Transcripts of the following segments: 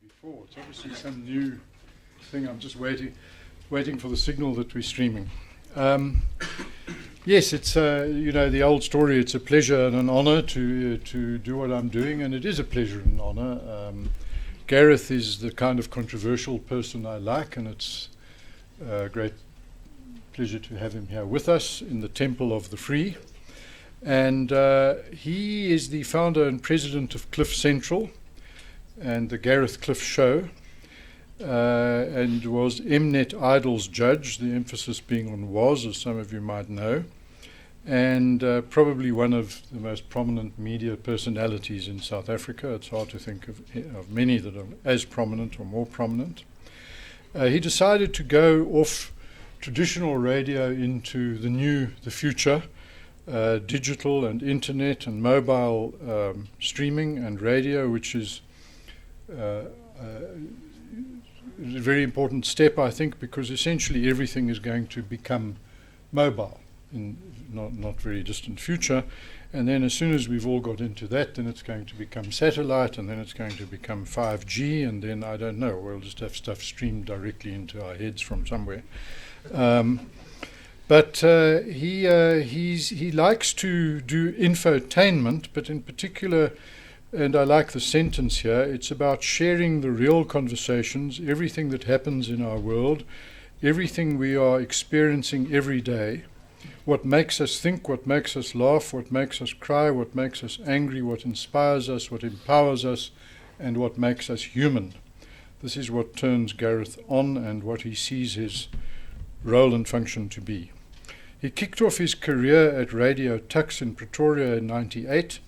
before. It's obviously some new thing. I'm just waiting for the signal that we're streaming. Yes, it's the old story. It's a pleasure and an honour to do what I'm doing, and it is a pleasure and an honour. Gareth is the kind of controversial person I like, and it's a great pleasure to have him here with us in the Temple of the Free. And he is the founder and president of Cliff Central and the Gareth Cliff Show, and was Mnet Idol's judge, the emphasis being on was, as some of you might know, and probably one of the most prominent media personalities in South Africa. It's hard to think of many that are as prominent or more prominent. He decided to go off traditional radio into the future, digital and internet and mobile streaming and radio, which is a very important step, I think, because essentially everything is going to become mobile in not very distant future. And then as soon as we've all got into that, then it's going to become satellite, and then it's going to become 5G, and then I don't know, we'll just have stuff streamed directly into our heads from somewhere. But he likes to do infotainment, but in particular, and I like the sentence here, it's about sharing the real conversations, everything that happens in our world, everything we are experiencing every day, what makes us think, what makes us laugh, what makes us cry, what makes us angry, what inspires us, what empowers us, and what makes us human. This is what turns Gareth on and what he sees his role and function to be. He kicked off his career at Radio Tuks in Pretoria in '98,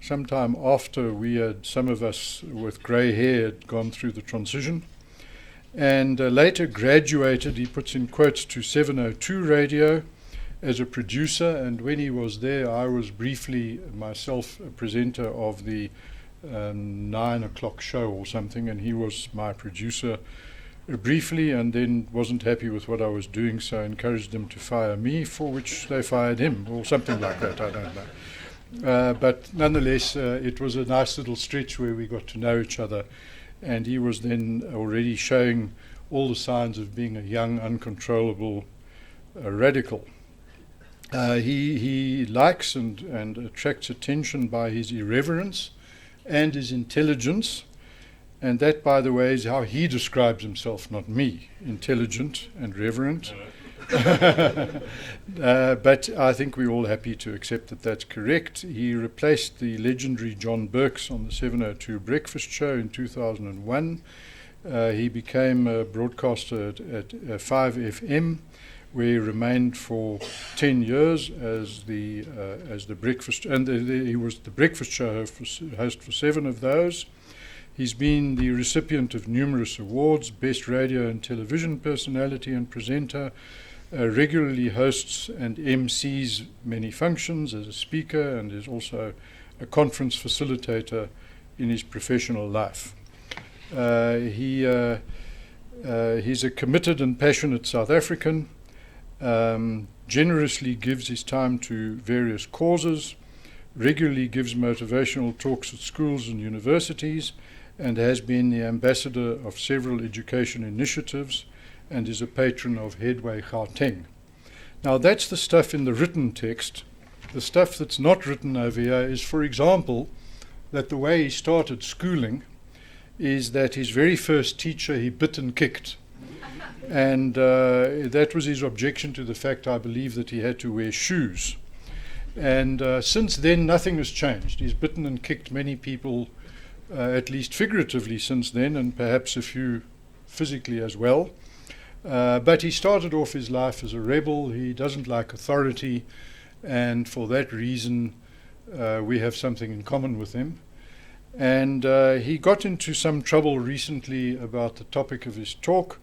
sometime after we had, some of us with grey hair, had gone through the transition, and later graduated, he puts in quotes, to 702 Radio as a producer. And when he was there, I was briefly myself a presenter of the 9 o'clock show or something, and he was my producer briefly, and then wasn't happy with what I was doing, so I encouraged them to fire me, for which they fired him, or something like that, I don't know. But nonetheless, it was a nice little stretch where we got to know each other, and he was then already showing all the signs of being a young, uncontrollable radical. He likes and attracts attention by his irreverence and his intelligence. And that, by the way, is how he describes himself, not me, intelligent and reverent. But I think we're all happy to accept that that's correct. He replaced the legendary John Burks on the 702 Breakfast Show in 2001. He became a broadcaster at 5FM, where he remained for 10 years as the breakfast, and he was the Breakfast Show host for 7 of those. He's been the recipient of numerous awards, Best Radio and Television Personality and Presenter, regularly hosts and MCs many functions as a speaker, and is also a conference facilitator in his professional life. He's a committed and passionate South African, generously gives his time to various causes, regularly gives motivational talks at schools and universities, and has been the ambassador of several education initiatives, and is a patron of Headway Gauteng. Now, that's the stuff in the written text. The stuff that's not written over here is, for example, that the way he started schooling is that his very first teacher he bit and kicked. And that was his objection to the fact, I believe, that he had to wear shoes. And since then, nothing has changed. He's bitten and kicked many people, at least figuratively since then, and perhaps a few physically as well. But he started off his life as a rebel. He doesn't like authority, and for that reason we have something in common with him. And he got into some trouble recently about the topic of his talk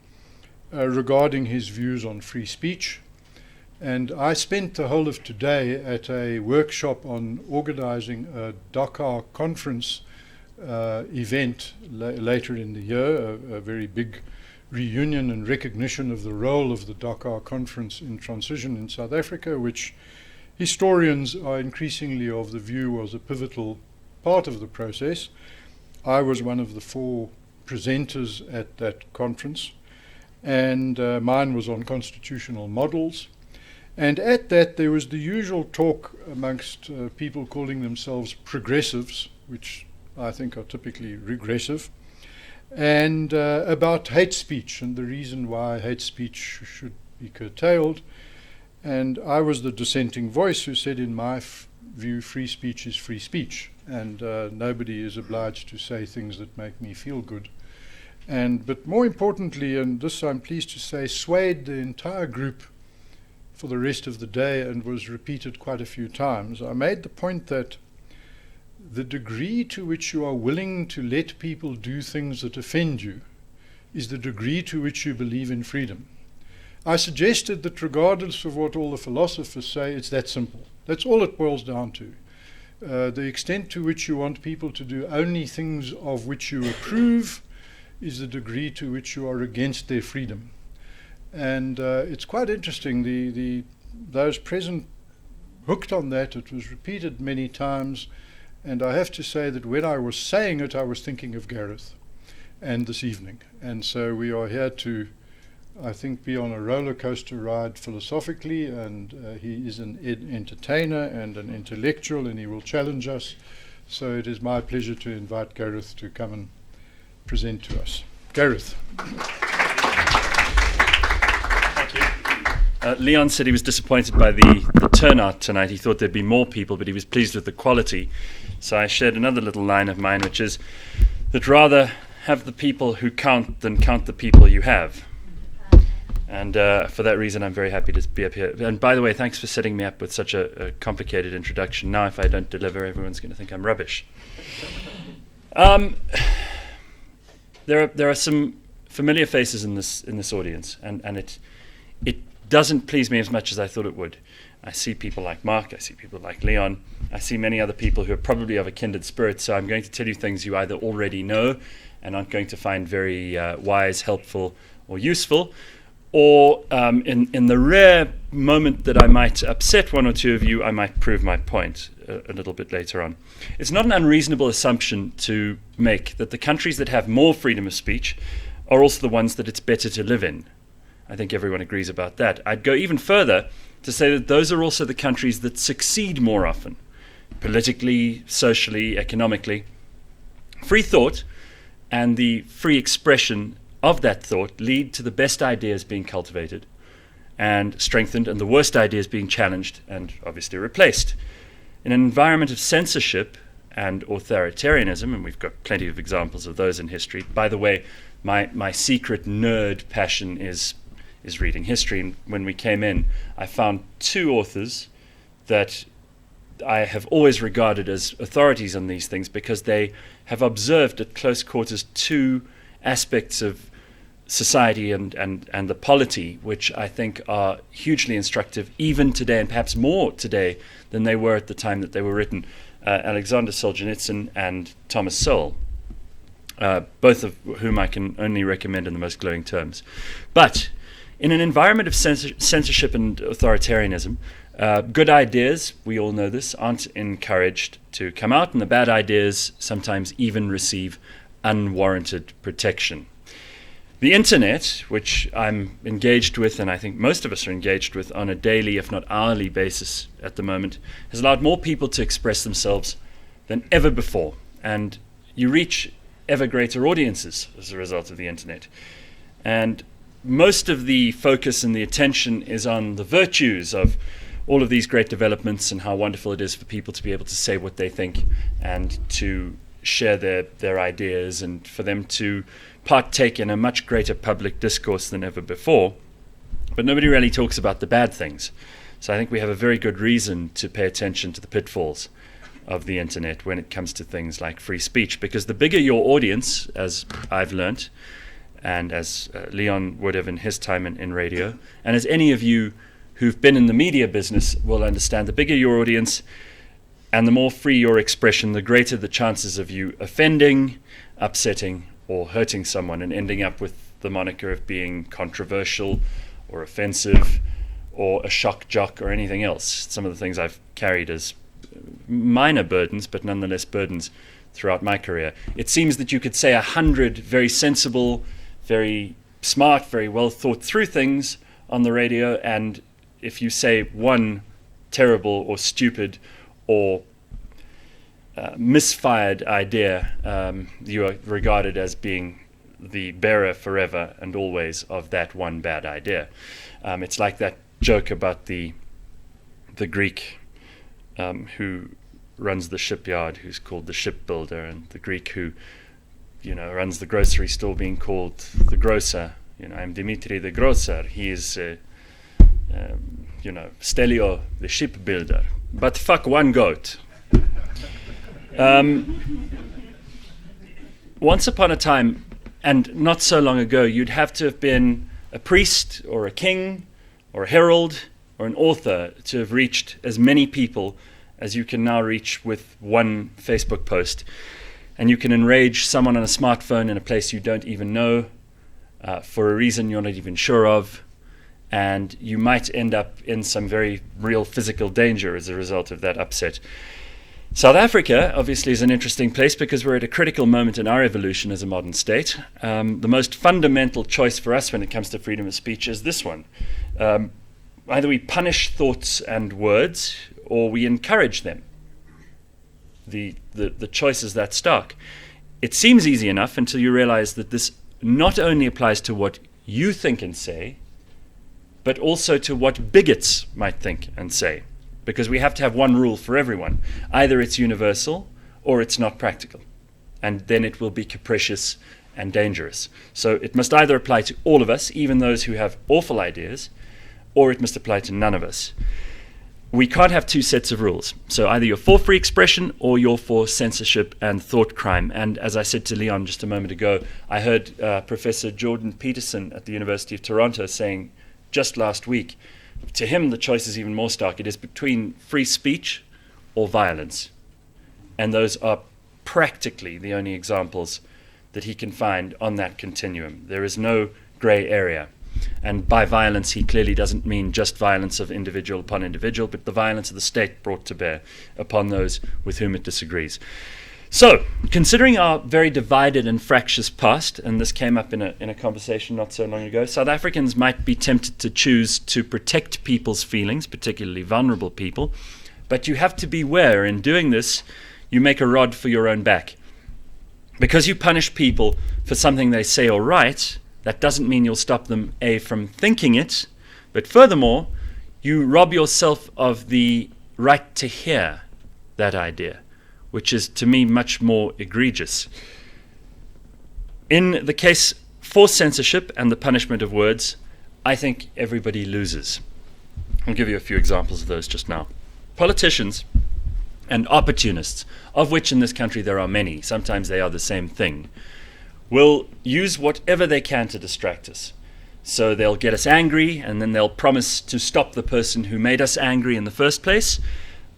regarding his views on free speech. And I spent the whole of today at a workshop on organizing a Dakar conference event later in the year, a very big reunion and recognition of the role of the Dakar Conference in transition in South Africa, which historians are increasingly of the view was a pivotal part of the process. I was one of the 4 presenters at that conference, and mine was on constitutional models. And at that there was the usual talk amongst people calling themselves progressives, which I think are typically regressive, and about hate speech and the reason why hate speech should be curtailed. And I was the dissenting voice who said, in my view, free speech is free speech, and nobody is obliged to say things that make me feel good. But more importantly, and this I'm pleased to say, swayed the entire group for the rest of the day and was repeated quite a few times. I made the point that the degree to which you are willing to let people do things that offend you is the degree to which you believe in freedom. I suggested that regardless of what all the philosophers say, it's that simple. That's all it boils down to. The extent to which you want people to do only things of which you approve is the degree to which you are against their freedom. And it's quite interesting, those present hooked on that. It was repeated many times, and I have to say that when I was saying it, I was thinking of Gareth and this evening. And so we are here to, I think, be on a roller coaster ride philosophically, and he is an entertainer and an intellectual, and he will challenge us. So it is my pleasure to invite Gareth to come and present to us. Gareth. Leon said he was disappointed by the turnout tonight. He thought there'd be more people, but he was pleased with the quality. So I shared another little line of mine, which is that rather have the people who count than count the people you have. And for that reason, I'm very happy to be up here. And by the way, thanks for setting me up with such a complicated introduction. Now, if I don't deliver, everyone's going to think I'm rubbish. There are some familiar faces in this audience, and it doesn't please me as much as I thought it would. I see people like Mark, I see people like Leon, I see many other people who are probably of a kindred spirit, so I'm going to tell you things you either already know and aren't going to find very wise, helpful, or useful, or in the rare moment that I might upset one or two of you, I might prove my point a little bit later on. It's not an unreasonable assumption to make that the countries that have more freedom of speech are also the ones that it's better to live in. I think everyone agrees about that. I'd go even further to say that those are also the countries that succeed more often, politically, socially, economically. Free thought and the free expression of that thought lead to the best ideas being cultivated and strengthened, and the worst ideas being challenged and obviously replaced. In an environment of censorship and authoritarianism, and we've got plenty of examples of those in history. By the way, my secret nerd passion is reading history, and when we came in, I found two authors that I have always regarded as authorities on these things because they have observed at close quarters two aspects of society and the polity, which I think are hugely instructive even today, and perhaps more today than they were at the time that they were written. Alexander Solzhenitsyn and Thomas Sowell, both of whom I can only recommend in the most glowing terms. But in an environment of censorship and authoritarianism, good ideas, we all know this, aren't encouraged to come out, and the bad ideas sometimes even receive unwarranted protection. The internet, which I'm engaged with, and I think most of us are engaged with on a daily, if not hourly basis at the moment, has allowed more people to express themselves than ever before. And you reach ever greater audiences as a result of the internet. And most of the focus and the attention is on the virtues of all of these great developments and how wonderful it is for people to be able to say what they think and to share their ideas and for them to partake in a much greater public discourse than ever before. But nobody really talks about the bad things. So I think we have a very good reason to pay attention to the pitfalls of the internet when it comes to things like free speech, because the bigger your audience, as I've learnt, and as Leon would have in his time in radio, and as any of you who've been in the media business will understand, the bigger your audience and the more free your expression, the greater the chances of you offending, upsetting, or hurting someone and ending up with the moniker of being controversial or offensive or a shock jock or anything else. Some of the things I've carried as minor burdens, but nonetheless burdens throughout my career. It seems that you could say 100 very sensible, very smart, very well thought through things on the radio, and if you say one terrible or stupid or misfired idea, you are regarded as being the bearer forever and always of that one bad idea. It's like that joke about the Greek who runs the shipyard, who's called the shipbuilder, and the Greek who, runs the grocery store, being called the grocer. I'm Dimitri the grocer. He is, Stelio the shipbuilder. But fuck one goat. Once upon a time, and not so long ago, you'd have to have been a priest or a king or a herald or an author to have reached as many people as you can now reach with one Facebook post. And you can enrage someone on a smartphone in a place you don't even know, for a reason you're not even sure of, and you might end up in some very real physical danger as a result of that upset. South Africa, obviously, is an interesting place because we're at a critical moment in our evolution as a modern state. The most fundamental choice for us when it comes to freedom of speech is this one. Either we punish thoughts and words, or we encourage them. The choice is that stark. It seems easy enough until you realize that this not only applies to what you think and say, but also to what bigots might think and say. Because we have to have one rule for everyone. Either it's universal or it's not practical. And then it will be capricious and dangerous. So it must either apply to all of us, even those who have awful ideas, or it must apply to none of us. We can't have two sets of rules. So either you're for free expression or you're for censorship and thought crime. And as I said to Leon just a moment ago, I heard Professor Jordan Peterson at the University of Toronto saying just last week, to him the choice is even more stark. It is between free speech or violence. And those are practically the only examples that he can find on that continuum. There is no grey area. And by violence, he clearly doesn't mean just violence of individual upon individual, but the violence of the state brought to bear upon those with whom it disagrees. So, considering our very divided and fractious past, and this came up in a conversation not so long ago, South Africans might be tempted to choose to protect people's feelings, particularly vulnerable people, but you have to beware in doing this, you make a rod for your own back. Because you punish people for something they say or write, that doesn't mean you'll stop them, A, from thinking it, but furthermore, you rob yourself of the right to hear that idea, which is, to me, much more egregious. In the case for censorship and the punishment of words, I think everybody loses. I'll give you a few examples of those just now. Politicians and opportunists, of which in this country there are many, sometimes they are the same thing, will use whatever they can to distract us. So they'll get us angry, and then they'll promise to stop the person who made us angry in the first place.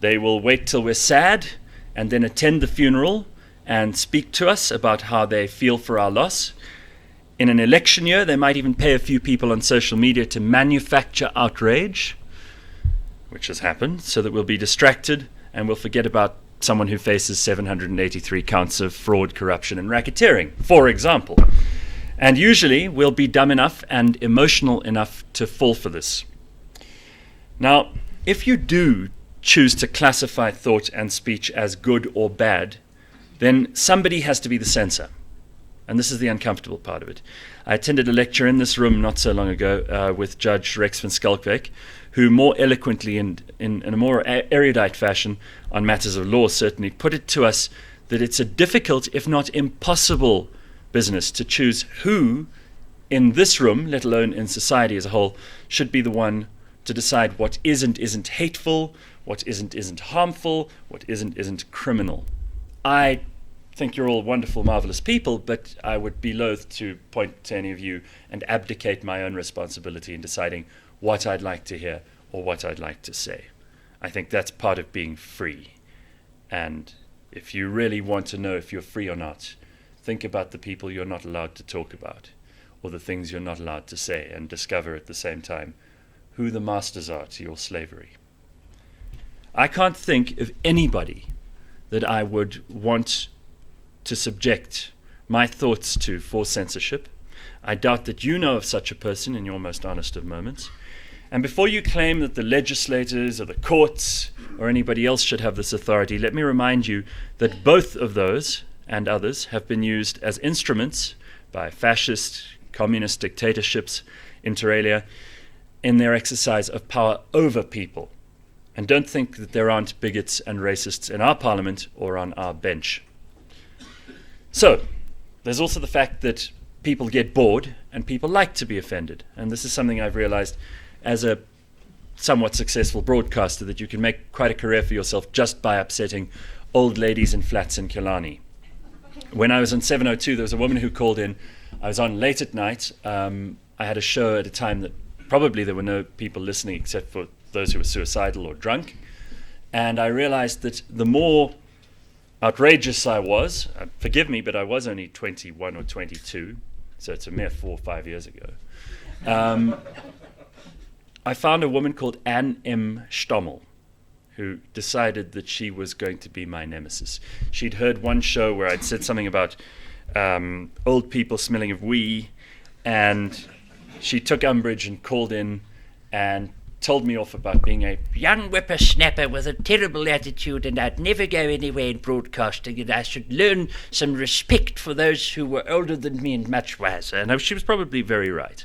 They will wait till we're sad, and then attend the funeral and speak to us about how they feel for our loss. In an election year, they might even pay a few people on social media to manufacture outrage, which has happened, so that we'll be distracted and we'll forget about someone who faces 783 counts of fraud, corruption, and racketeering, for example. And usually we'll be dumb enough and emotional enough to fall for this. Now, if you do choose to classify thought and speech as good or bad, then somebody has to be the censor. And this is the uncomfortable part of it. I attended a lecture in this room not so long ago with Judge Rex van Schalkwyk, who more eloquently and in a more erudite fashion on matters of law certainly put it to us that it's a difficult, if not impossible, business to choose who in this room, let alone in society as a whole, should be the one to decide what isn't hateful, what isn't harmful, what isn't criminal. I think you're all wonderful, marvelous people, but I would be loath to point to any of you and abdicate my own responsibility in deciding what I'd like to hear or what I'd like to say. I think that's part of being free. And if you really want to know if you're free or not, think about the people you're not allowed to talk about, or the things you're not allowed to say, and discover at the same time who the masters are to your slavery. I can't think of anybody that I would want to subject my thoughts to for censorship. I doubt that you know of such a person in your most honest of moments. And before you claim that the legislators or the courts or anybody else should have this authority, let me remind you that both of those and others have been used as instruments by fascist, communist dictatorships, inter alia, in their exercise of power over people. And don't think that there aren't bigots and racists in our parliament or on our bench. So, there's also the fact that people get bored and people like to be offended. And this is something I've realized as a somewhat successful broadcaster, that you can make quite a career for yourself just by upsetting old ladies in flats in Killarney. When I was on 702, there was a woman who called in. I was on late at night. I had a show at a time that probably there were no people listening except for those who were suicidal or drunk. And I realized that the more outrageous I was, forgive me, but I was only 21 or 22, so it's a mere 4 or 5 years ago. I found a woman called Anne M. Stommel, who decided that she was going to be my nemesis. She'd heard one show where I'd said something about old people smelling of wee, and she took umbrage and called in and told me off about being a young whippersnapper with a terrible attitude, and I'd never go anywhere in broadcasting, and I should learn some respect for those who were older than me and much wiser. And she was probably very right.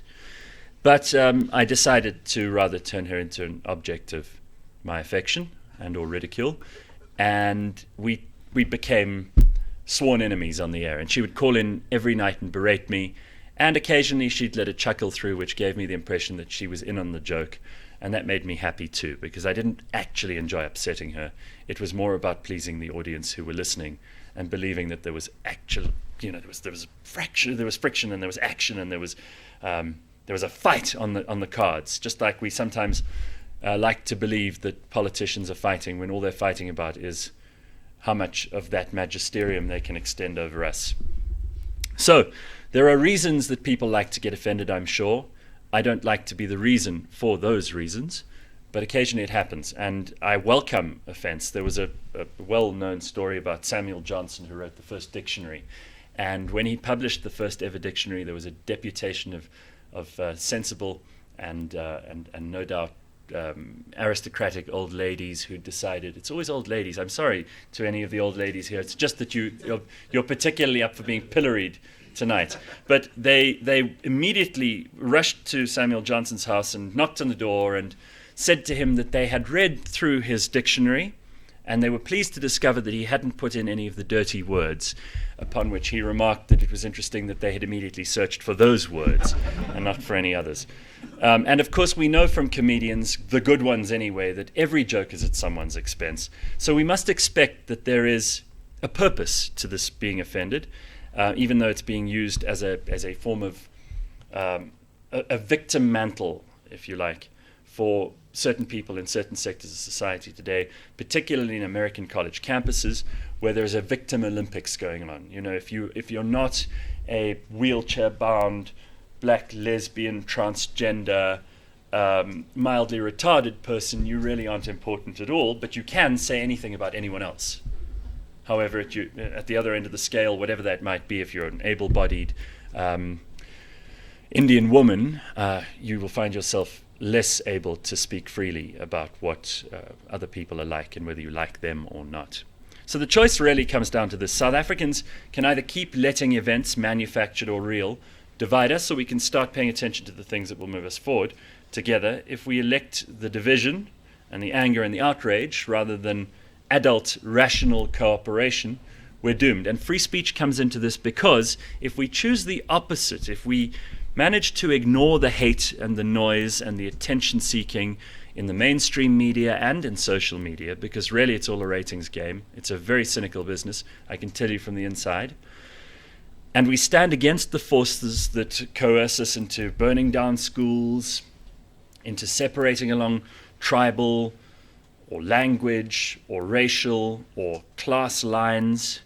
But I decided to rather turn her into an object of my affection and or ridicule, and we became sworn enemies on the air. And she would call in every night and berate me, and occasionally she'd let a chuckle through, which gave me the impression that she was in on the joke, and that made me happy too, because I didn't actually enjoy upsetting her. It was more about pleasing the audience who were listening and believing that there was actual, there was friction, and there was action, and there was a fight on the cards, just like we sometimes like to believe that politicians are fighting when all they're fighting about is how much of that magisterium they can extend over us. So, there are reasons that people like to get offended, I'm sure. I don't like to be the reason for those reasons, but occasionally it happens, and I welcome offense. There was a well-known story about Samuel Johnson, who wrote the first dictionary, and when he published the first ever dictionary, there was a deputation of sensible and no doubt aristocratic old ladies who decided, it's always old ladies, I'm sorry to any of the old ladies here, it's just that you're particularly up for being pilloried tonight. But they immediately rushed to Samuel Johnson's house and knocked on the door and said to him that they had read through his dictionary, and they were pleased to discover that he hadn't put in any of the dirty words, upon which he remarked that it was interesting that they had immediately searched for those words and not for any others. And of course we know from comedians, the good ones anyway, that every joke is at someone's expense. So we must expect that there is a purpose to this being offended, even though it's being used as a form of a victim mantle, if you like, for certain people in certain sectors of society today, particularly in American college campuses, where there's a victim Olympics going on. If you're not a wheelchair-bound, black, lesbian, transgender, mildly retarded person, you really aren't important at all, but you can say anything about anyone else. However, at the other end of the scale, whatever that might be, if you're an able-bodied Indian woman, you will find yourself less able to speak freely about what other people are like and whether you like them or not. So the choice really comes down to this. South Africans can either keep letting events, manufactured or real, divide us so we can start paying attention to the things that will move us forward together. If we elect the division and the anger and the outrage rather than adult, rational cooperation, we're doomed. And free speech comes into this because if we choose the opposite, if we manage to ignore the hate and the noise and the attention-seeking in the mainstream media and in social media, because really it's all a ratings game. It's a very cynical business, I can tell you from the inside. And we stand against the forces that coerce us into burning down schools, into separating along tribal or language or racial or class lines,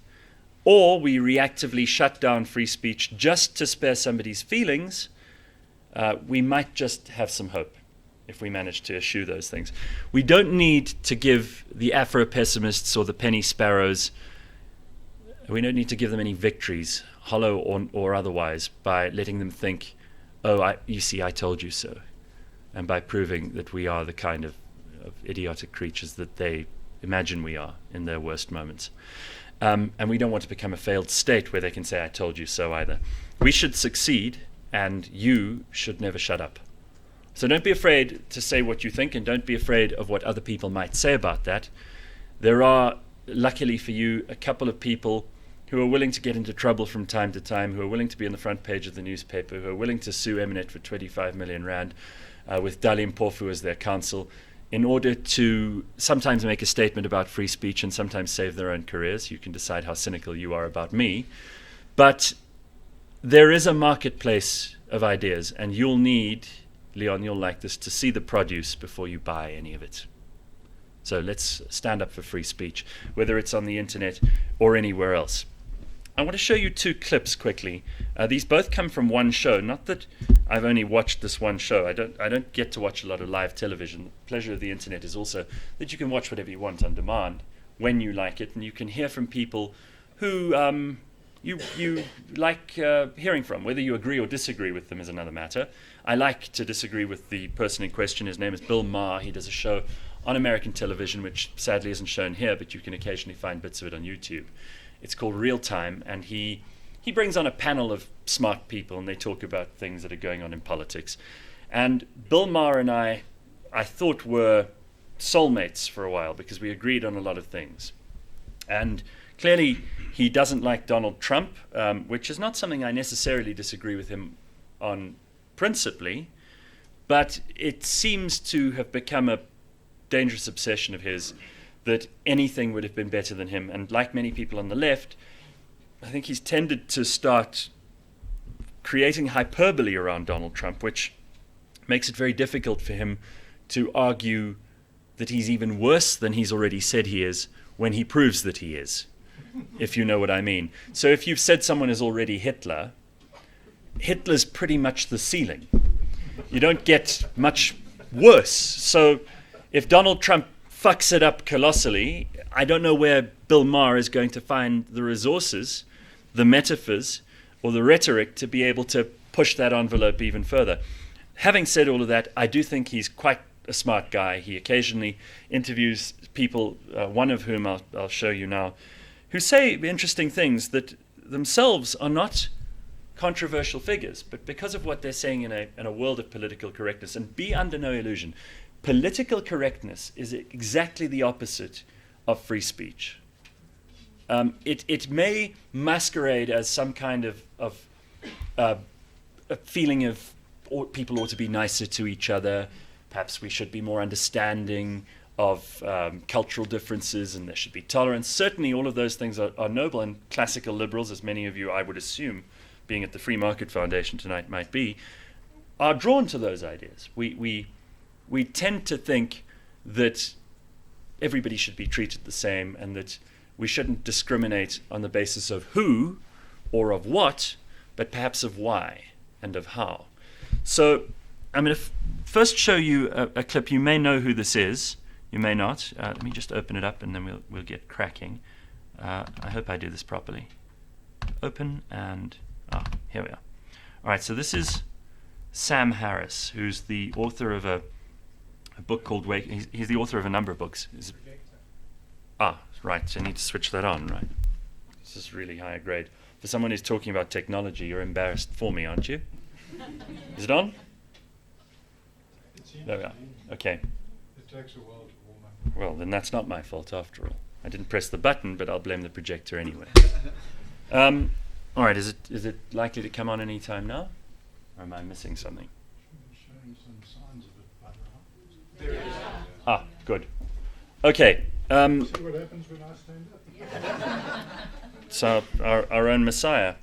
or we reactively shut down free speech just to spare somebody's feelings, we might just have some hope if we manage to eschew those things. We don't need to give the Afro-pessimists or the Penny Sparrows We don't need to give them any victories, hollow or otherwise, by letting them think, oh, you see, I told you so. And by proving that we are the kind of idiotic creatures that they imagine we are in their worst moments. And we don't want to become a failed state where they can say, I told you so either. We should succeed, and you should never shut up. So don't be afraid to say what you think, and don't be afraid of what other people might say about that. There are, luckily for you, a couple of people who are willing to get into trouble from time to time, who are willing to be on the front page of the newspaper, who are willing to sue Mnet for 25 million rand, with Dali Mpofu as their counsel, in order to sometimes make a statement about free speech and sometimes save their own careers. You can decide how cynical you are about me. But there is a marketplace of ideas, and you'll need, Leon, you'll like this, to see the produce before you buy any of it. So let's stand up for free speech, whether it's on the internet or anywhere else. I want to show you two clips quickly. These both come from one show. Not that I've only watched this one show. I don't get to watch a lot of live television. The pleasure of the internet is also that you can watch whatever you want on demand when you like it, and you can hear from people who you like hearing from. Whether you agree or disagree with them is another matter. I like to disagree with the person in question. His name is Bill Maher. He does a show on American television, which sadly isn't shown here, but you can occasionally find bits of it on YouTube. It's called Real Time, and he brings on a panel of smart people, and they talk about things that are going on in politics. And Bill Maher and I thought were soulmates for a while because we agreed on a lot of things. And clearly, he doesn't like Donald Trump, which is not something I necessarily disagree with him on principally, but it seems to have become a dangerous obsession of his that anything would have been better than him. And like many people on the left, I think he's tended to start creating hyperbole around Donald Trump, which makes it very difficult for him to argue that he's even worse than he's already said he is when he proves that he is, if you know what I mean. So if you've said someone is already Hitler, Hitler's pretty much the ceiling. You don't get much worse. So if Donald Trump fucks it up colossally, I don't know where Bill Maher is going to find the resources, the metaphors, or the rhetoric to be able to push that envelope even further. Having said all of that, I do think he's quite a smart guy. He occasionally interviews people, one of whom I'll show you now, who say interesting things that themselves are not controversial figures, but because of what they're saying in a world of political correctness. And be under no illusion, political correctness is exactly the opposite of free speech. It may masquerade as some kind of a feeling of people ought to be nicer to each other. Perhaps we should be more understanding of cultural differences, and there should be tolerance. Certainly all of those things are noble, and classical liberals, as many of you, I would assume, being at the Free Market Foundation tonight might be, are drawn to those ideas. We tend to think that everybody should be treated the same, and that we shouldn't discriminate on the basis of who or of what, but perhaps of why and of how. So I'm going to first show you a clip. You may know who this is. You may not. Let me just open it up, and then we'll get cracking. I hope I do this properly. Open, and here we are. All right, so this is Sam Harris, who's the author of a book called Wake. He's the author of a number of books. Right, so I need to switch that on, right? This is really higher grade. For someone who's talking about technology, you're embarrassed for me, aren't you? Is it on? There we are. Okay. It takes a while to warm up. Well, then that's not my fault after all. I didn't press the button, but I'll blame the projector anyway. All right, is it likely to come on any time now? Or am I missing something? Showing some signs of it by now. There it is. Good. Okay. See what happens when I stand up. So our own Messiah.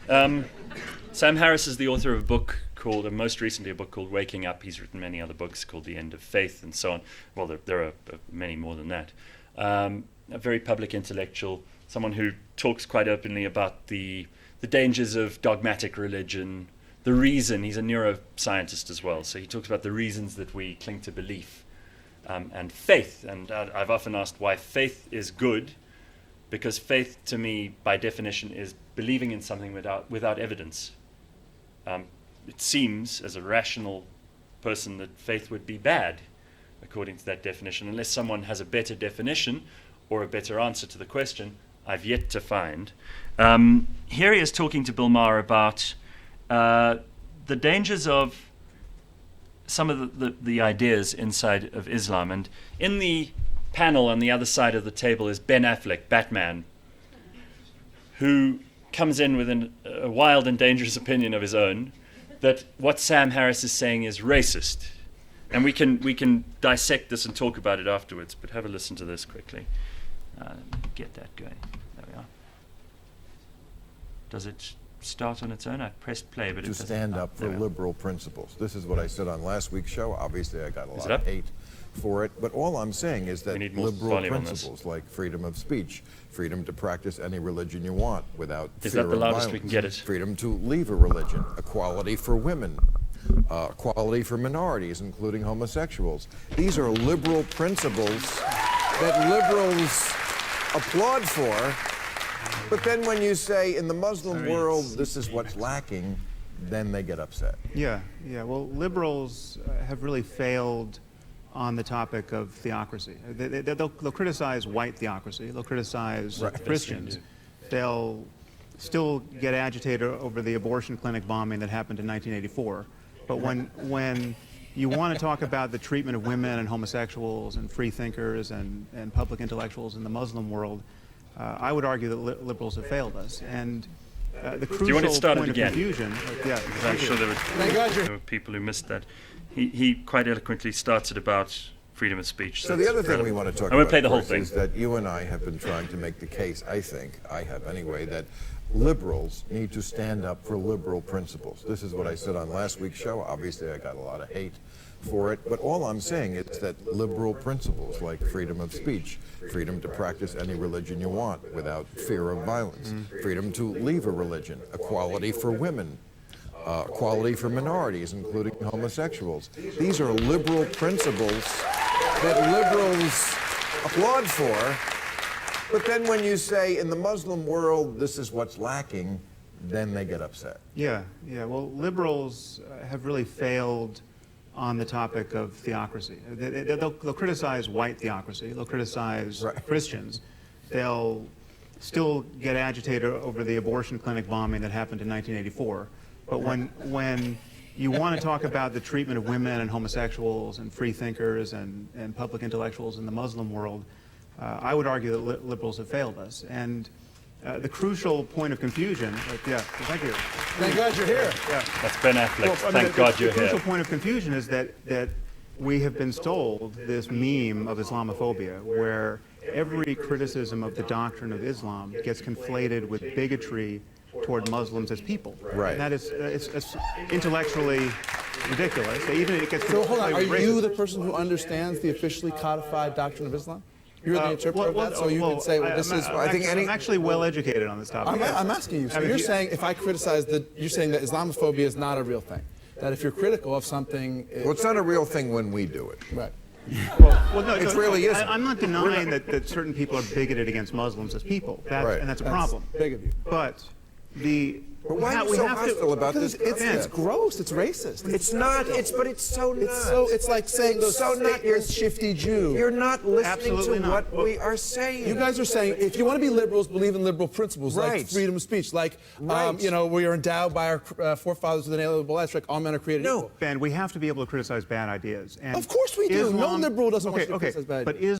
Sam Harris is the author of a book called, most recently a book called Waking Up. He's written many other books called The End of Faith and so on. Well, there are many more than that. A very public intellectual, someone who talks quite openly about the dangers of dogmatic religion, the reason. He's a neuroscientist as well, so he talks about the reasons that we cling to belief and faith. And I've often asked why faith is good, because faith to me, by definition, is believing in something without evidence. It seems, as a rational person, that faith would be bad, according to that definition, unless someone has a better definition or a better answer to the question I've yet to find. Here he is talking to Bill Maher about the dangers of some of the ideas inside of Islam. And in the panel on the other side of the table is Ben Affleck, Batman, who comes in with a wild and dangerous opinion of his own, that what Sam Harris is saying is racist. And we can dissect this and talk about it afterwards, but have a listen to this quickly. Get that going. There we are. Does it start on its own? I pressed play, but it doesn't. To stand up for liberal principles. This is what I said on last week's show. Obviously, I got a lot of hate for it, but all I'm saying is that liberal principles like freedom of speech, freedom to practice any religion you want without fear of violence. Is that the loudest we can get it? Freedom to leave a religion, equality for women, equality for minorities, including homosexuals. These are liberal principles that liberals applaud for, but then when you say in the Muslim world this is what's lacking, then they get upset. Yeah. Well, liberals have really failed on the topic of theocracy. They'll criticize white theocracy. They'll criticize Christians. They'll still get agitated over the abortion clinic bombing that happened in 1984. But when you want to talk about the treatment of women and homosexuals and free thinkers and public intellectuals in the Muslim world, I would argue that liberals have failed us. And the crucial Do you want to start point it again? of confusion, Because I'm sure there were people who missed that. He quite eloquently starts it about freedom of speech. So the other thing we want to talk I'm going about, to play the whole thing. is that you and I have been trying to make the case, I have anyway, that liberals need to stand up for liberal principles. This is what I said on last week's show. Obviously, I got a lot of hate for it, but all I'm saying is that liberal principles like freedom of speech, freedom to practice any religion you want without fear of violence, freedom to leave a religion, equality for women, equality for minorities, including homosexuals. These are liberal principles that liberals applaud for, but then when you say in the Muslim world this is what's lacking, then they get upset. Yeah. Well, liberals have really failed on the topic of theocracy. They'll criticize white theocracy. They'll criticize Christians. They'll still get agitated over the abortion clinic bombing that happened in 1984. But when you want to talk about the treatment of women and homosexuals and free thinkers and public intellectuals in the Muslim world, I would argue that liberals have failed us. And the crucial point of confusion, thank you. Thank God you're here. Yeah. That's Ben Affleck. Thank God you're here. The crucial point of confusion is that we have been sold this meme of Islamophobia, where every criticism of the doctrine of Islam gets conflated with bigotry toward Muslims as people. Right. And that is it's intellectually ridiculous. Even it gets So hold on, are racist. you the person who understands the officially codified doctrine of Islam? You're the interpreter of that, so you can say, well, this is... I'm actually well educated on this topic. I'm asking you. So you're saying if I criticize you're saying that Islamophobia is not a real thing. That if you're critical of something... Well, it's not a real thing when we do it. Right. Well, no, It really isn't. I'm not denying that certain people are bigoted against Muslims as people, and that's a problem. Big of you. But But why are you so hostile about this? It's gross. It's racist. It's not. But it's so not. It's like saying those so not. You're shifty Jew. You're not listening Absolutely to not. what we are saying. You guys are saying if you want to be liberals, believe in liberal principles like freedom of speech, like we are endowed by our forefathers with an inalienable rights, like all men are created equal. Ben, we have to be able to criticize bad ideas. And Of course we do. No liberal doesn't want to okay, criticize bad but ideas.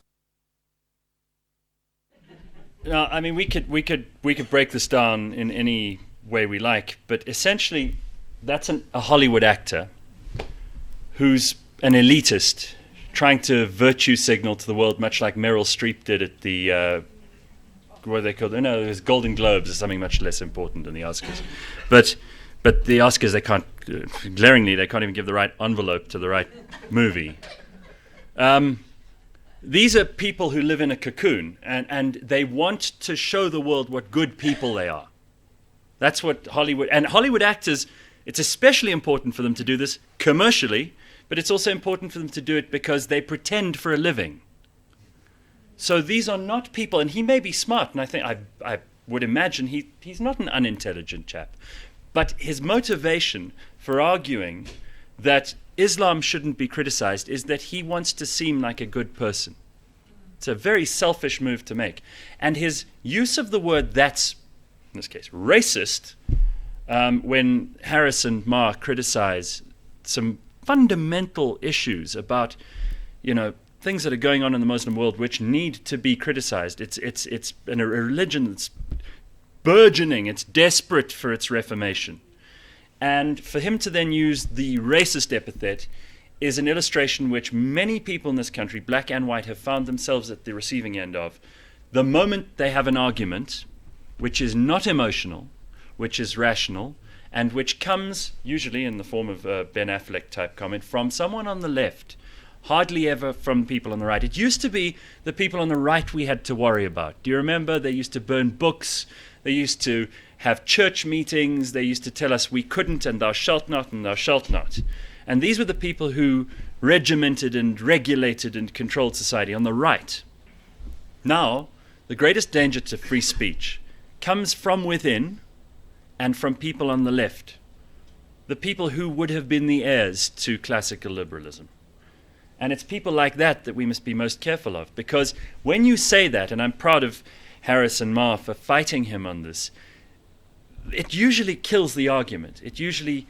No, I mean we could break this down in any way we like, but essentially that's a Hollywood actor who's an elitist trying to virtue signal to the world, much like Meryl Streep did at the what are they called? No, it was Golden Globes or something much less important than the Oscars. But the Oscars, they can't glaringly they can't even give the right envelope to the right movie. These are people who live in a cocoon, and they want to show the world what good people they are. That's what Hollywood actors, it's especially important for them to do this commercially, but it's also important for them to do it because they pretend for a living. So these are not people, and he may be smart, and I would imagine he's not an unintelligent chap, but his motivation for arguing that Islam shouldn't be criticized is that he wants to seem like a good person. It's a very selfish move to make. And his use of the word that's, in this case, racist, when Harris and Ma criticize some fundamental issues about, things that are going on in the Muslim world which need to be criticized. It's a religion that's burgeoning, it's desperate for its reformation. And for him to then use the racist epithet is an illustration which many people in this country, black and white, have found themselves at the receiving end of. The moment they have an argument, which is not emotional, which is rational, and which comes, usually in the form of a Ben Affleck type comment, from someone on the left, hardly ever from people on the right. It used to be the people on the right we had to worry about. Do you remember? They used to burn books, they used to have church meetings, they used to tell us we couldn't, and thou shalt not, and thou shalt not. And these were the people who regimented and regulated and controlled society on the right. Now, the greatest danger to free speech comes from within and from people on the left, the people who would have been the heirs to classical liberalism. And it's people like that that we must be most careful of, because when you say that, and I'm proud of Harris and Ma for fighting him on this, it usually kills the argument. It usually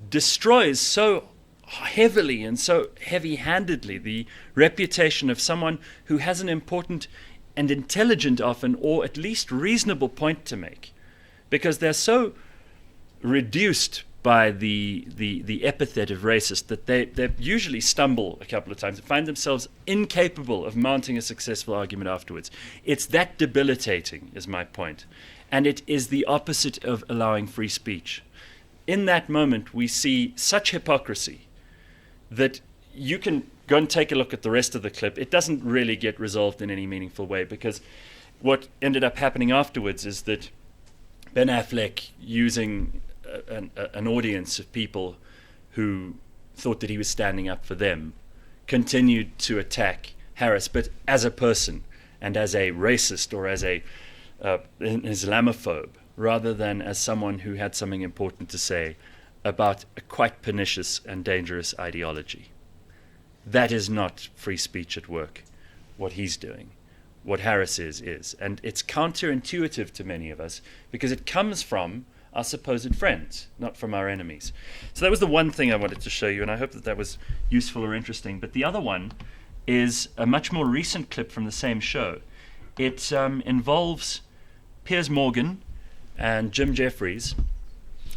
destroys so heavily and so heavy-handedly the reputation of someone who has an important and intelligent often, or at least reasonable point to make, because they're so reduced by the epithet of racist that they usually stumble a couple of times and find themselves incapable of mounting a successful argument afterwards. It's that debilitating, is my point. And it is the opposite of allowing free speech. In that moment, we see such hypocrisy that you can go and take a look at the rest of the clip. It doesn't really get resolved in any meaningful way, because what ended up happening afterwards is that Ben Affleck, using an audience of people who thought that he was standing up for them, continued to attack Harris, but as a person and as a racist or as an Islamophobe, rather than as someone who had something important to say about a quite pernicious and dangerous ideology. That is not free speech at work, what he's doing. What Harris is. And it's counterintuitive to many of us because it comes from our supposed friends, not from our enemies. So that was the one thing I wanted to show you, and I hope that that was useful or interesting. But the other one is a much more recent clip from the same show. It involves Piers Morgan and Jim Jeffries.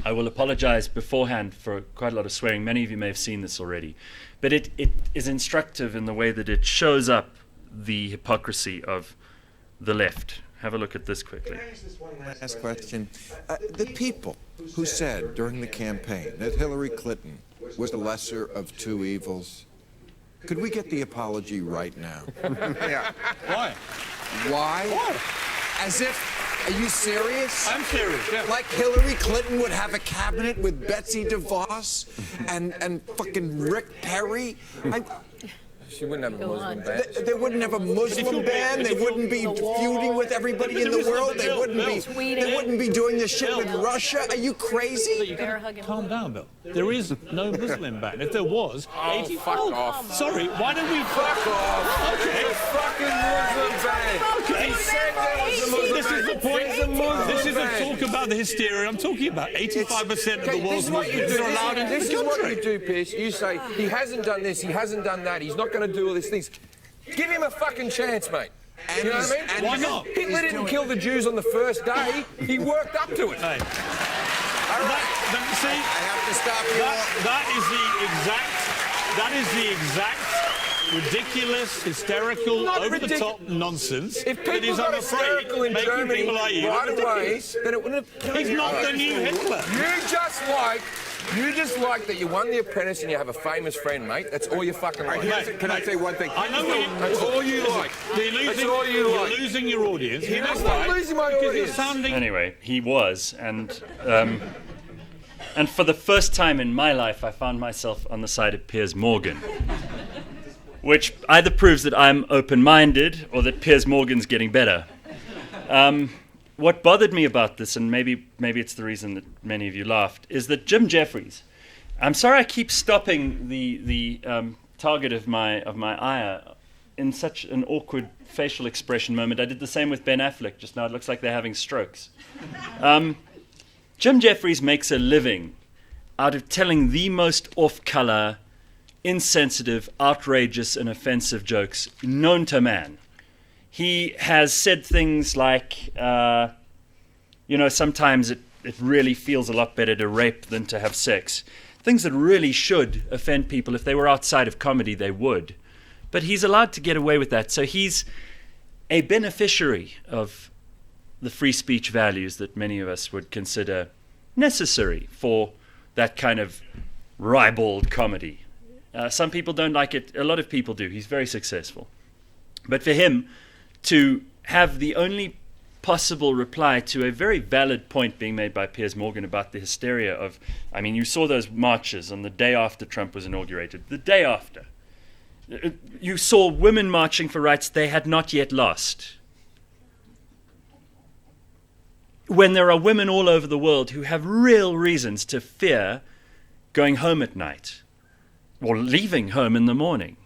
I will apologize beforehand for quite a lot of swearing. Many of you may have seen this already. But it is instructive in the way that it shows up the hypocrisy of the left. Have a look at this quickly. Can I ask this one last question? The people who said during the campaign that Hillary Clinton was the lesser of two evils, could we get the apology right now? Yeah. Why? Why? What? As if, are you serious? I'm serious, yeah. Like Hillary Clinton would have a cabinet with Betsy DeVos and fucking Rick Perry? She wouldn't have a Muslim ban. They wouldn't have a Muslim ban. They wouldn't be feuding with everybody in the world. They wouldn't be doing this shit with Russia. Are you crazy? Calm down, Bill. There is no Muslim ban. If there was, 80. Fuck off. Sorry, why don't we Fuck off? Okay. It's a fucking Muslim ban. Okay. He said there was a Muslim This ban. is the point. It's a Muslim This isn't ban. talk about the hysteria. I'm talking about 85% of the world's Muslims are allowed into This the is what you country. do, Pierce. You say, he hasn't done this, he hasn't done that, he's not going to do all these things. Give him a fucking chance, mate. And You know what I mean? Why not? Hitler didn't kill the Jews on the first day. He worked up to it. Hey. See, I have to stop you all. that is the exact ridiculous, hysterical, Not over-the-top nonsense If that people is, got I'm afraid, hysterical in making Germany people like you right away, ridiculous. then it wouldn't have killed He's you. not the new Hitler. You just like that you won The Apprentice and you have a famous friend, mate. That's all you fucking like. Can I say one thing? I know That's all you like. That's all you You're like. losing your audience. He I'm was not right, losing my because you're audience. sounding Anyway, he was, and for the first time in my life, I found myself on the side of Piers Morgan, which either proves that I'm open-minded or that Piers Morgan's getting better. What bothered me about this, and maybe it's the reason that many of you laughed, is that Jim Jeffries, I'm sorry I keep stopping the target of my ire in such an awkward facial expression moment. I did the same with Ben Affleck just now. It looks like they're having strokes. Jim Jeffries makes a living out of telling the most off-color, insensitive, outrageous, and offensive jokes known to man. He has said things like, sometimes it really feels a lot better to rape than to have sex. Things that really should offend people. If they were outside of comedy, they would. But he's allowed to get away with that. So he's a beneficiary of the free speech values that many of us would consider necessary for that kind of ribald comedy. Some people don't like it. A lot of people do. He's very successful. But for him to have the only possible reply to a very valid point being made by Piers Morgan about the hysteria of, you saw those marches on the day after Trump was inaugurated. The day after. You saw women marching for rights they had not yet lost. When there are women all over the world who have real reasons to fear going home at night or leaving home in the morning.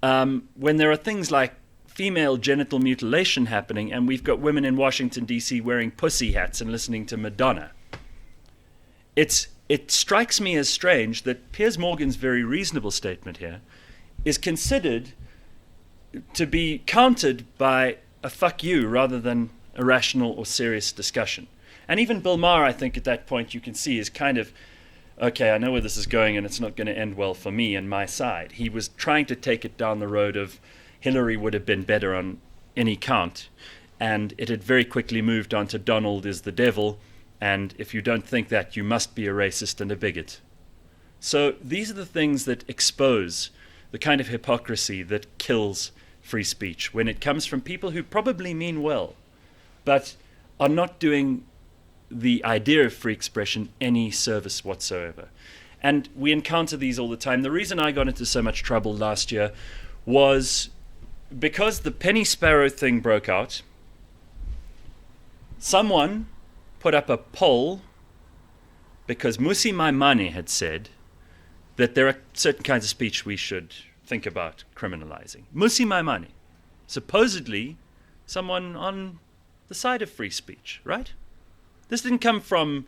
When there are things like female genital mutilation happening, and we've got women in Washington, D.C. wearing pussy hats and listening to Madonna. It strikes me as strange that Piers Morgan's very reasonable statement here is considered to be countered by a fuck you rather than a rational or serious discussion. And even Bill Maher, I think, at that point you can see is kind of, okay, I know where this is going and it's not going to end well for me and my side. He was trying to take it down the road of Hillary would have been better on any count, and it had very quickly moved on to Donald is the devil, and if you don't think that, you must be a racist and a bigot. So these are the things that expose the kind of hypocrisy that kills free speech, when it comes from people who probably mean well, but are not doing the idea of free expression any service whatsoever. And we encounter these all the time. The reason I got into so much trouble last year was because the Penny Sparrow thing broke out. Someone put up a poll because Musi Maimane had said that there are certain kinds of speech we should think about criminalizing. Musi Maimane, supposedly someone on the side of free speech, right? This didn't come from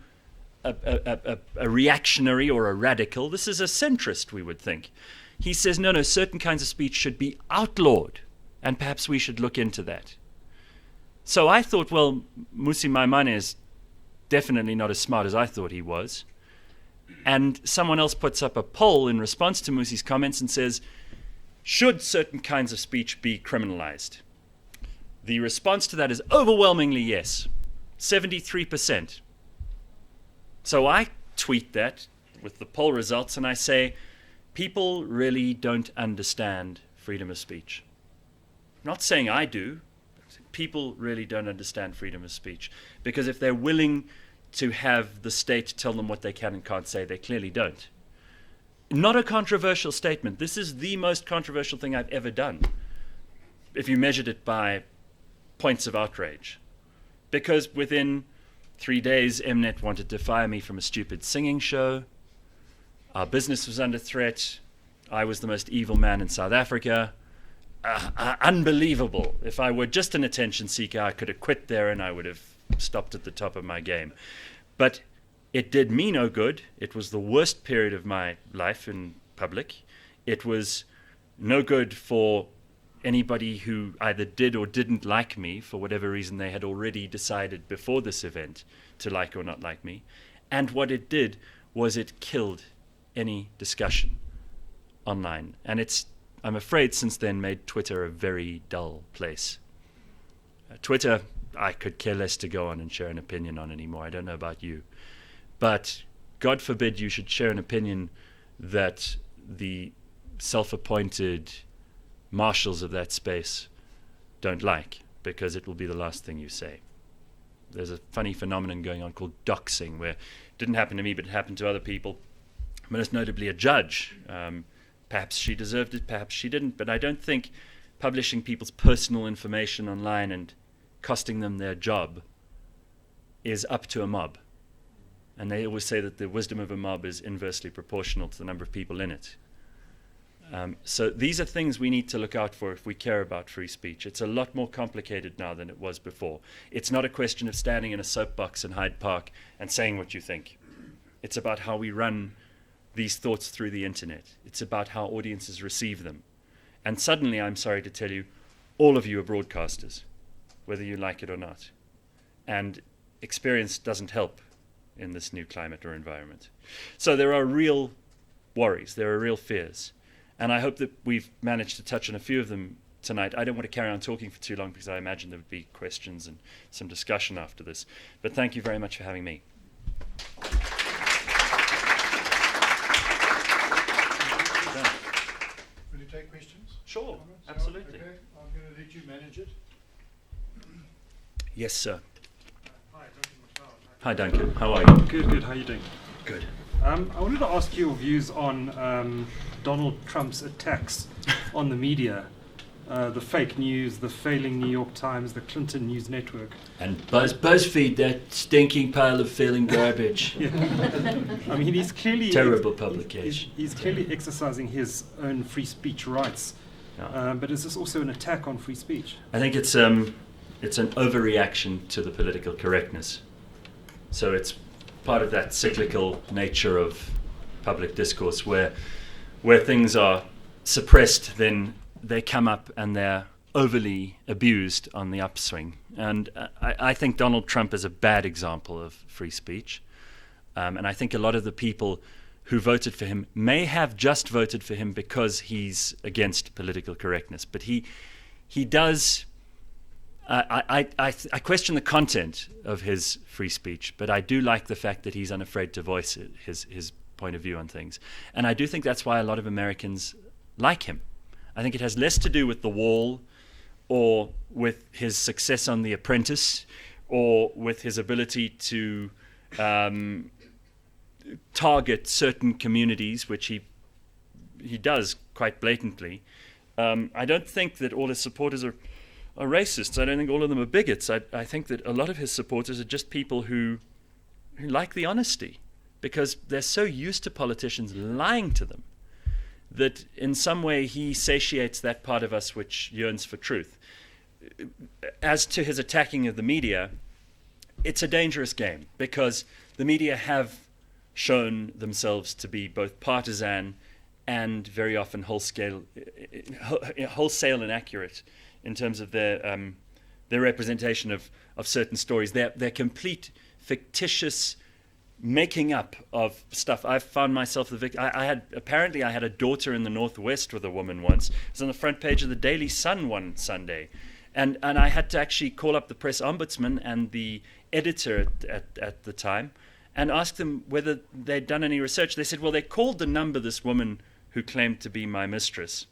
a reactionary or a radical. This is a centrist, we would think. He says, no, certain kinds of speech should be outlawed, and perhaps we should look into that. So I thought, well, Musi Maimane is definitely not as smart as I thought he was. And someone else puts up a poll in response to Musi's comments and says, should certain kinds of speech be criminalized? The response to that is overwhelmingly yes, 73%. So I tweet that with the poll results and I say, people really don't understand freedom of speech. I'm not saying I do. People really don't understand freedom of speech. Because if they're willing to have the state tell them what they can and can't say, they clearly don't. Not a controversial statement. This is the most controversial thing I've ever done, if you measured it by points of outrage. Because within 3 days, Mnet wanted to fire me from a stupid singing show. Our business was under threat. I was the most evil man in South Africa. Unbelievable. If I were just an attention seeker, I could have quit there and I would have stopped at the top of my game. But it did me no good. It was the worst period of my life in public. It was no good for anybody who either did or didn't like me for whatever reason they had already decided before this event to like or not like me. And what it did was it killed any discussion online. And it's, I'm afraid, since then made Twitter a very dull place. Twitter, I could care less to go on and share an opinion on anymore. I don't know about you. But God forbid you should share an opinion that the self-appointed marshals of that space don't like, because it will be the last thing you say. There's a funny phenomenon going on called doxing, where it didn't happen to me, but it happened to other people. Most notably a judge Perhaps she deserved it, perhaps she didn't, but I don't think publishing people's personal information online and costing them their job is up to a mob. And they always say that the wisdom of a mob is inversely proportional to the number of people in it. So these are things we need to look out for if we care about free speech. It's a lot more complicated now than it was before. It's not a question of standing in a soapbox in Hyde Park and saying what you think. It's about how we run these thoughts through the internet. It's about how audiences receive them. And suddenly, I'm sorry to tell you, all of you are broadcasters, whether you like it or not. And experience doesn't help in this new climate or environment. So there are real worries, there are real fears. And I hope that we've managed to touch on a few of them tonight. I don't want to carry on talking for too long because I imagine there would be questions and some discussion after this. But thank you very much for having me. Will you take questions? Sure, absolutely. Okay, I'm going to let you manage it. Yes, sir. Hi, Duncan McLeod. Hi, Duncan. How are you? Good, good. How are you doing? Good. I wanted to ask your views on Donald Trump's attacks on the media, the fake news, the failing New York Times, the Clinton News Network. And BuzzFeed, that stinking pile of failing garbage. Yeah. I mean, he's clearly... Terrible publication. He's clearly exercising his own free speech rights. Yeah. But is this also an attack on free speech? I think it's an overreaction to the political correctness. So it's part of that cyclical nature of public discourse where things are suppressed, then they come up and they're overly abused on the upswing. And I think Donald Trump is a bad example of free speech. And I think a lot of the people who voted for him may have just voted for him because he's against political correctness. But he does... I question the content of his free speech, but I do like the fact that he's unafraid to voice his point of view on things. And I do think that's why a lot of Americans like him. I think it has less to do with the wall or with his success on The Apprentice or with his ability to target certain communities, which he does quite blatantly. I don't think that all his supporters are racists. I don't think all of them are bigots. I think that a lot of his supporters are just people who like the honesty because they're so used to politicians lying to them that in some way he satiates that part of us which yearns for truth. As to his attacking of the media, it's a dangerous game because the media have shown themselves to be both partisan and very often wholesale inaccurate in terms of their representation of certain stories. Their complete fictitious making up of stuff. I've found myself the victim. I had a daughter in the Northwest with a woman once. It was on the front page of the Daily Sun one Sunday. And I had to actually call up the press ombudsman and the editor at the time and ask them whether they'd done any research. They said, well, they called the number this woman who claimed to be my mistress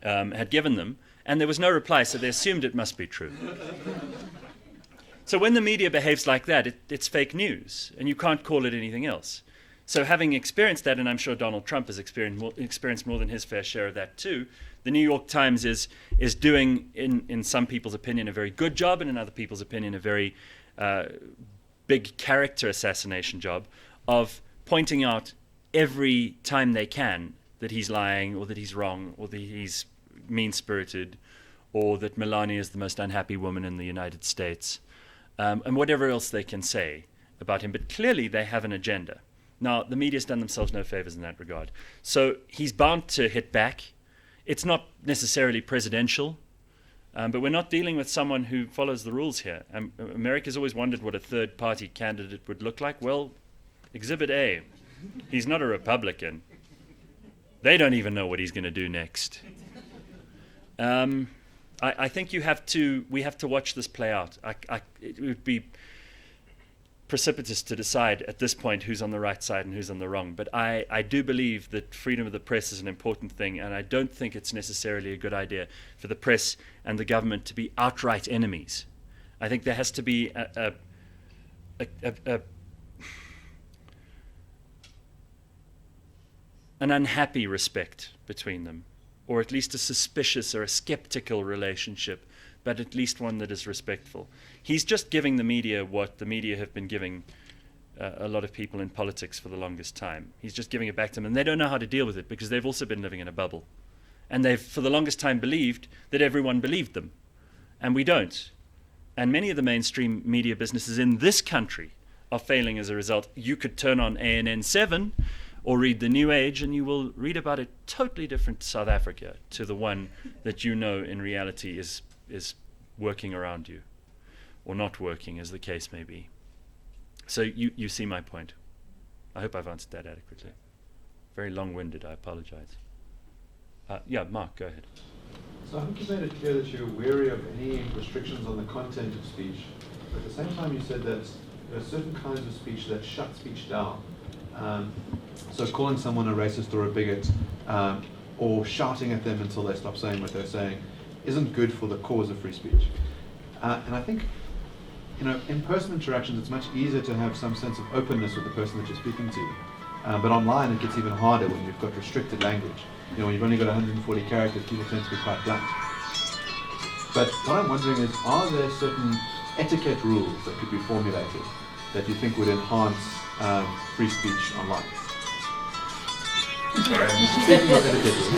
had given them, and there was no reply, so they assumed it must be true. So when the media behaves like that, it's fake news, and you can't call it anything else. So having experienced that, and I'm sure Donald Trump has experienced more than his fair share of that too, the New York Times is doing, in some people's opinion, a very good job, and in other people's opinion, a very big character assassination job of pointing out every time they can that he's lying, or that he's wrong, or that he's mean-spirited, or that Melania is the most unhappy woman in the United States, and whatever else they can say about him. But clearly they have an agenda. Now, the media's done themselves no favors in that regard. So he's bound to hit back. It's not necessarily presidential, but we're not dealing with someone who follows the rules here. America's always wondered what a third-party candidate would look like. Well, Exhibit A, he's not a Republican. They don't even know what he's going to do next. I think we have to watch this play out. It would be precipitous to decide at this point who's on the right side and who's on the wrong. But I do believe that freedom of the press is an important thing, and I don't think it's necessarily a good idea for the press and the government to be outright enemies. I think there has to be an unhappy respect between them, or at least a suspicious or a skeptical relationship, but at least one that is respectful. He's just giving the media what the media have been giving a lot of people in politics for the longest time. He's just giving it back to them, and they don't know how to deal with it because they've also been living in a bubble. And they've, for the longest time, believed that everyone believed them. And we don't. And many of the mainstream media businesses in this country are failing as a result. You could turn on ANN 7 or read The New Age, and you will read about a totally different South Africa to the one that you know in reality is working around you, or not working, as the case may be. So you see my point. I hope I've answered that adequately. Very long-winded, I apologize. Yeah, Mark, go ahead. So I think you made it clear that you're wary of any restrictions on the content of speech. But at the same time, you said that there are certain kinds of speech that shut speech down. So calling someone a racist or a bigot, or shouting at them until they stop saying what they're saying, isn't good for the cause of free speech. And I think, in-person interactions, it's much easier to have some sense of openness with the person that you're speaking to. But online, it gets even harder when you've got restricted language. When you've only got 140 characters, people tend to be quite blunt. But what I'm wondering is, are there certain etiquette rules that could be formulated that you think would enhance free speech online? Speaking of etiquette rules.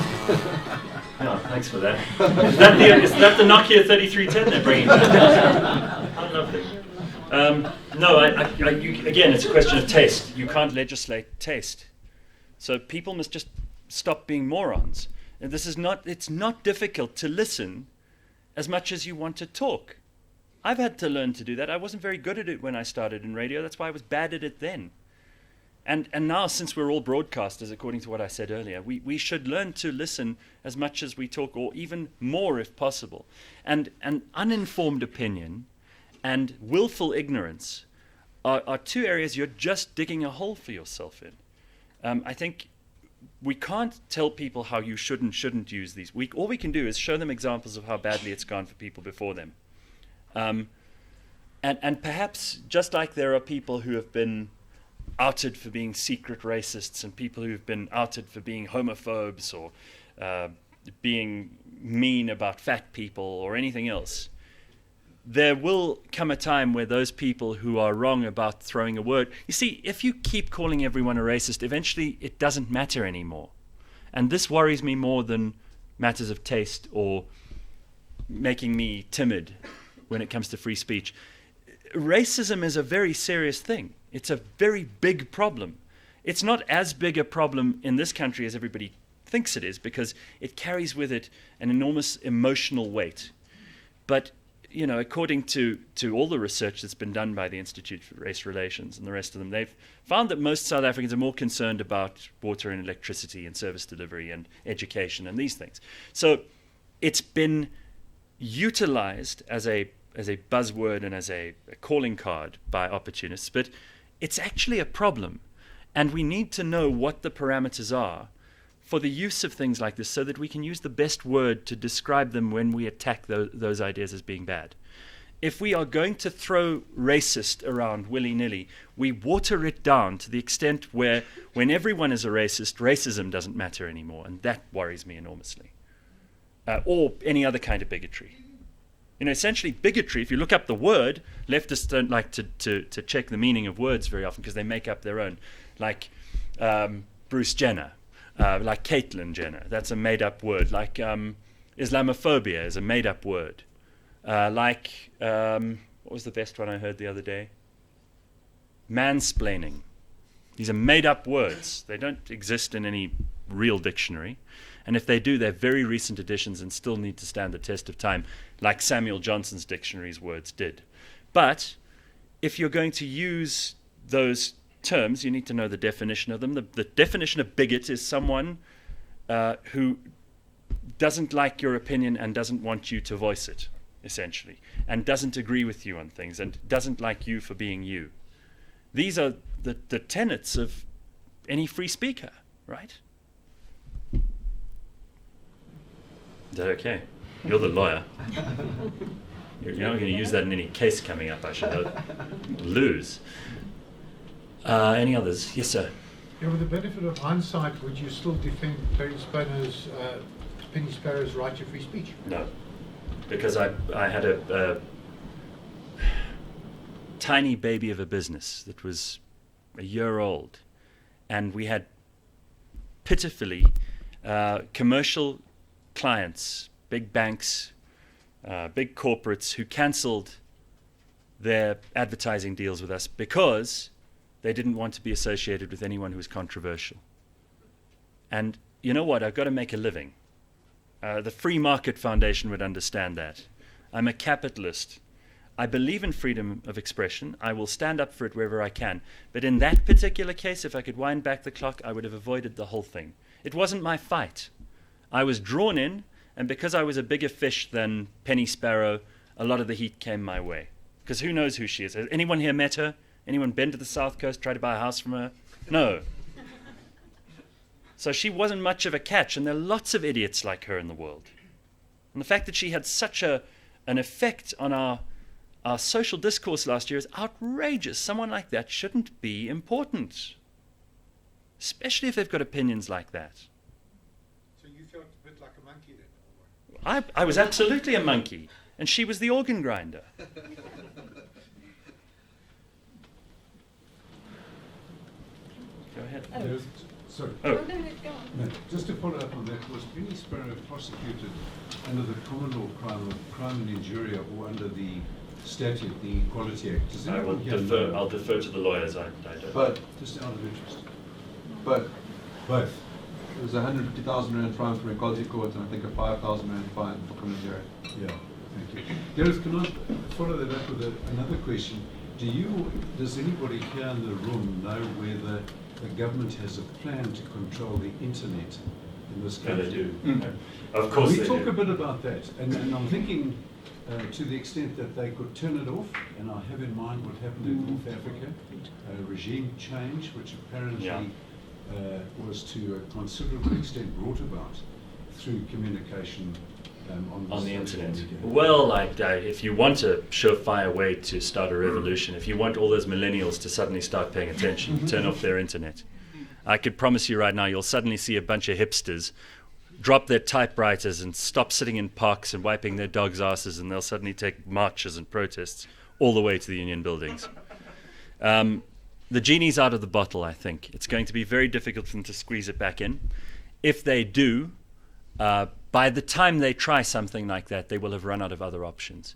Oh, thanks for that. Is that the Nokia 3310 they're bringing back? How lovely. No, again, it's a question of taste. You can't legislate taste. So people must just stop being morons. And it's not difficult to listen as much as you want to talk. I've had to learn to do that. I wasn't very good at it when I started in radio. That's why I was bad at it then. And now, since we're all broadcasters, according to what I said earlier, we should learn to listen as much as we talk, or even more if possible. And an uninformed opinion and willful ignorance are two areas you're just digging a hole for yourself in. I think we can't tell people how you should and shouldn't use these. All we can do is show them examples of how badly it's gone for people before them. And perhaps, just like there are people who have been outed for being secret racists and people who've been outed for being homophobes or being mean about fat people or anything else, there will come a time where those people who are wrong about throwing a word, you see, if you keep calling everyone a racist, eventually it doesn't matter anymore. And this worries me more than matters of taste or making me timid when it comes to free speech. Racism is a very serious thing. It's a very big problem. It's not as big a problem in this country as everybody thinks it is, because it carries with it an enormous emotional weight. But according to all the research that's been done by the Institute for Race Relations and the rest of them, they've found that most South Africans are more concerned about water and electricity and service delivery and education and these things. So it's been utilized as a buzzword and as a calling card by opportunists, but it's actually a problem. And we need to know what the parameters are for the use of things like this so that we can use the best word to describe them when we attack those ideas as being bad. If we are going to throw racist around willy-nilly, we water it down to the extent where when everyone is a racist, racism doesn't matter anymore, and that worries me enormously. Or any other kind of bigotry. Essentially bigotry, if you look up the word, leftists don't like to check the meaning of words very often because they make up their own. Like Bruce Jenner, like Caitlyn Jenner, that's a made-up word. Like Islamophobia is a made-up word. What was the best one I heard the other day? Mansplaining. These are made-up words. They don't exist in any real dictionary. And if they do, they're very recent additions and still need to stand the test of time, like Samuel Johnson's dictionary's words did. But if you're going to use those terms, you need to know the definition of them. The definition of bigot is someone who doesn't like your opinion and doesn't want you to voice it, essentially, and doesn't agree with you on things and doesn't like you for being you. These are the tenets of any free speaker, right? Is that okay? You're the lawyer. You're not going to use that in any case coming up, I should lose. Any others? Yes, sir. With the benefit of hindsight, would you still defend Penny Sparrow's right to free speech? No, because I had a tiny baby of a business that was a year old, and we had pitifully commercial clients, big banks, big corporates who cancelled their advertising deals with us because they didn't want to be associated with anyone who was controversial. And you know what? I've got to make a living. The Free Market Foundation would understand that. I'm a capitalist. I believe in freedom of expression. I will stand up for it wherever I can. But in that particular case, if I could wind back the clock, I would have avoided the whole thing. It wasn't my fight. I was drawn in, and because I was a bigger fish than Penny Sparrow, a lot of the heat came my way. Because who knows who she is? Has anyone here met her? Anyone been to the South Coast, tried to buy a house from her? No. So she wasn't much of a catch, and there are lots of idiots like her in the world. And the fact that she had such an effect on our social discourse last year is outrageous. Someone like that shouldn't be important, especially if they've got opinions like that. So you felt a bit like a monkey then? I was absolutely a monkey, and she was the organ grinder. Go ahead. Sorry. Oh. No, just to follow up on that, was Penny Sparrow prosecuted under the common law crime of crime and injuria or under the statute, the Equality Act? Does I'll defer to the lawyers. I don't. But Just out of interest. but Both. there's a 150,000 rand fine from Equality Court and I think a 5,000 rand fine for commentary. Yeah, thank you. Gareth, can I follow that up with another question? Does anybody here in the room know whether the government has a plan to control the internet in this country? They do. Of course We they talk do. a bit about that, and I'm thinking to the extent that they could turn it off, and I have in mind what happened in North Africa, regime change, which apparently was to a considerable extent brought about through communication on the internet. media. Well, if you want a surefire way to start a revolution, if you want all those millennials to suddenly start paying attention, turn off their internet. I could promise you right now, you'll suddenly see a bunch of hipsters drop their typewriters and stop sitting in parks and wiping their dogs' asses, and they'll suddenly take marches and protests all the way to the union buildings. The genie's out of the bottle, I think. It's going to be very difficult for them to squeeze it back in. If they do, by the time they try something like that, they will have run out of other options.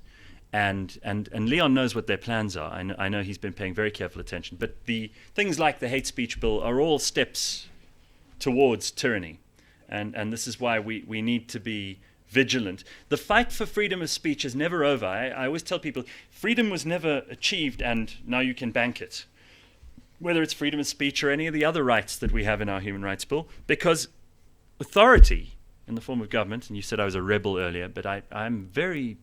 And Leon knows what their plans are. I know he's been paying very careful attention. But the things like the hate speech bill are all steps towards tyranny. And this is why we need to be vigilant. The fight for freedom of speech is never over. I always tell people, freedom was never achieved and now you can bank it. Whether it's freedom of speech or any of the other rights that we have in our human rights bill, because authority in the form of government, and you said I was a rebel earlier, but I'm very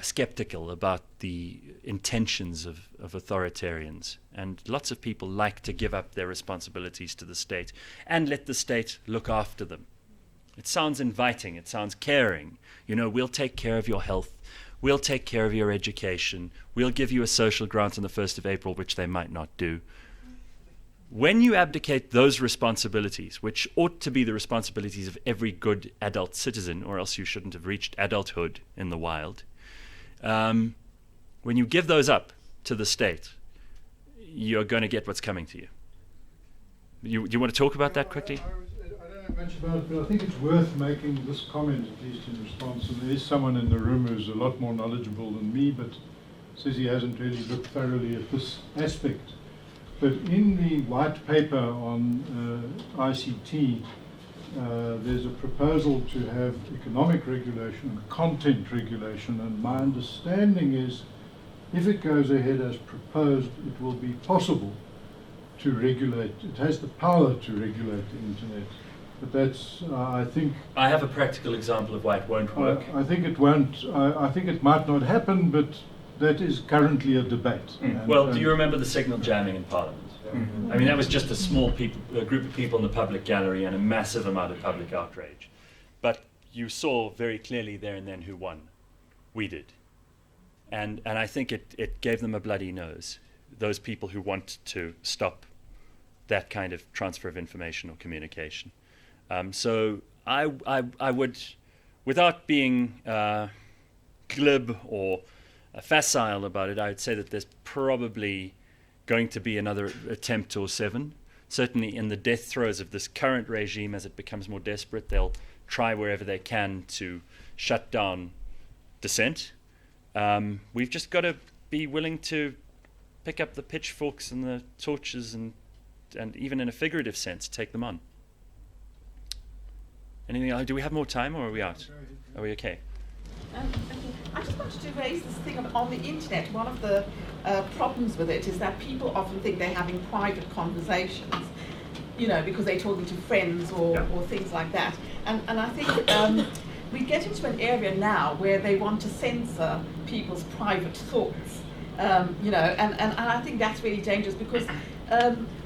skeptical about the intentions of authoritarians. And lots of people like to give up their responsibilities to the state and let the state look after them. It sounds inviting, it sounds caring. You know, we'll take care of your health, we'll take care of your education, we'll give you a social grant on the 1st of April, which they might not do. When you abdicate those responsibilities, which ought to be the responsibilities of every good adult citizen, or else you shouldn't have reached adulthood in the wild, when you give those up to the state, you're going to get what's coming to you. You want to talk about that quickly? I don't know much about it, but I think it's worth making this comment, at least in response. And there is someone in the room who's a lot more knowledgeable than me, but says he hasn't really looked thoroughly at this aspect. But in the white paper on ICT, there's a proposal to have economic regulation and content regulation, and my understanding is if it goes ahead as proposed, it will be possible to regulate. It has the power to regulate the internet. But that's, I think... I have a practical example of why it won't work. I think it won't. I think it might not happen, but that is currently a debate. Well, do you remember the signal jamming in Parliament? I mean, that was just a group of people in the public gallery and a massive amount of public outrage. But you saw very clearly there and then who won. We did. And I think it gave them a bloody nose, those people who want to stop that kind of transfer of information or communication. So I would, without being glib or facile about it, I would say that there's probably going to be another attempt or 7. Certainly in the death throes of this current regime, as it becomes more desperate, they'll try wherever they can to shut down dissent. We've just got to be willing to pick up the pitchforks and the torches and even in a figurative sense, take them on. Anything else? Do we have more time, or are we out? Are we okay? I just wanted to raise this thing on the internet. One of the problems with it is that people often think they're having private conversations, because they're talking to friends or things like that. And I think we get into an area now where they want to censor people's private thoughts, and I think that's really dangerous because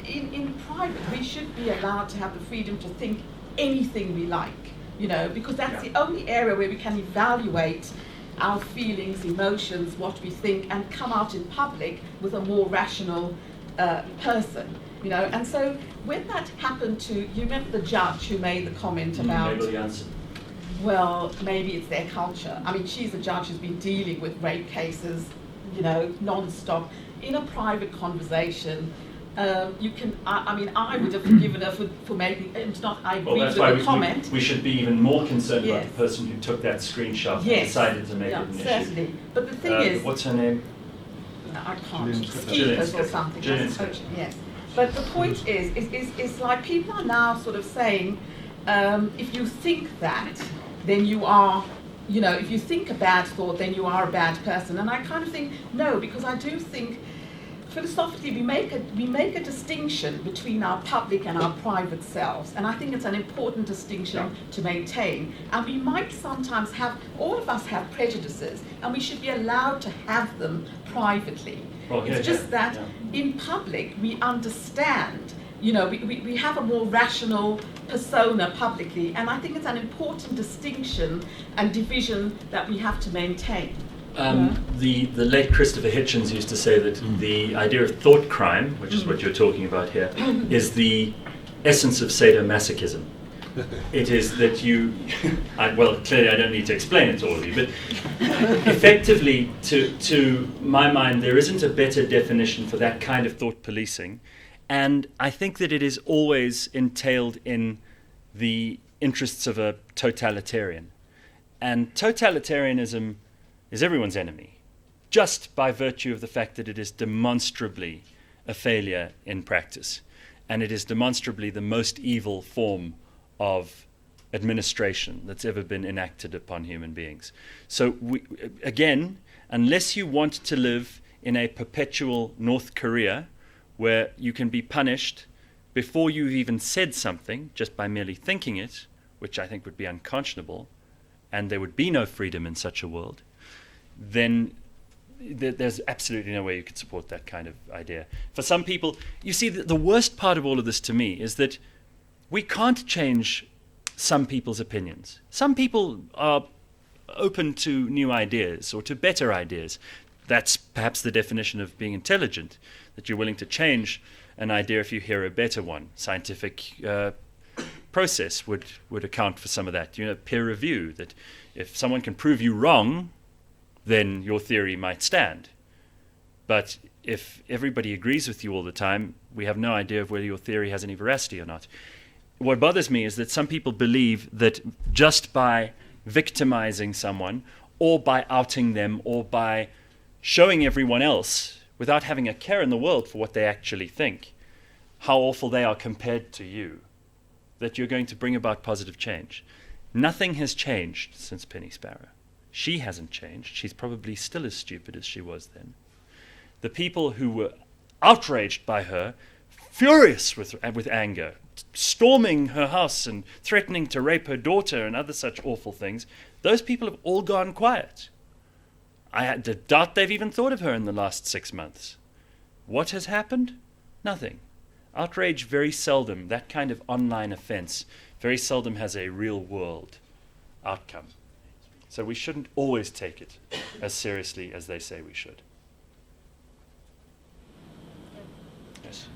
in private we should be allowed to have the freedom to think anything we like, because that's the only area where we can evaluate our feelings, emotions, what we think, and come out in public with a more rational person, And so when that happened to, you remember the judge who made the comment about, well, maybe it's their culture. I mean, she's a judge who's been dealing with rape cases, non-stop, in a private conversation. You can. I would have forgiven her for making. It's not. I agree with the comment. We should be even more concerned about the person who took that screenshot and decided to make it an certainly. issue. But the thing is, what's her name? I can't. Skeepers or something. Yes. But the point is like people are now sort of saying, if you think that, then you are. If you think a bad thought, then you are a bad person. And I kind of think no, because I do think. Philosophically, we make a distinction between our public and our private selves, and I think it's an important distinction to maintain. And we might sometimes all of us have prejudices, and we should be allowed to have them privately. It's just that in public we understand. We have a more rational persona publicly, and I think it's an important distinction and division that we have to maintain. The late Christopher Hitchens used to say that the idea of thought crime, which is what you're talking about here, is the essence of sadomasochism. It is that clearly I don't need to explain it to all of you, but effectively, to my mind, there isn't a better definition for that kind of thought policing, and I think that it is always entailed in the interests of a totalitarian. And totalitarianism is everyone's enemy, just by virtue of the fact that it is demonstrably a failure in practice. And it is demonstrably the most evil form of administration that's ever been enacted upon human beings. So, again, unless you want to live in a perpetual North Korea, where you can be punished before you've even said something, just by merely thinking it, which I think would be unconscionable, and there would be no freedom in such a world, then there's absolutely no way you could support that kind of idea. For some people, you see, the worst part of all of this to me is that we can't change some people's opinions. Some people are open to new ideas or to better ideas. That's perhaps the definition of being intelligent, that you're willing to change an idea if you hear a better one. Scientific process would account for some of that. Peer review, that if someone can prove you wrong, then your theory might stand. But if everybody agrees with you all the time, we have no idea of whether your theory has any veracity or not. What bothers me is that some people believe that just by victimizing someone, or by outing them, or by showing everyone else, without having a care in the world for what they actually think, how awful they are compared to you, that you're going to bring about positive change. Nothing has changed since Penny Sparrow. She hasn't changed. She's probably still as stupid as she was then. The people who were outraged by her, furious with anger, storming her house and threatening to rape her daughter and other such awful things, those people have all gone quiet. I had to doubt they've even thought of her in the last 6 months. What has happened? Nothing. Outrage very seldom, that kind of online offense, very seldom has a real world outcome. So we shouldn't always take it as seriously as they say we should. Yes.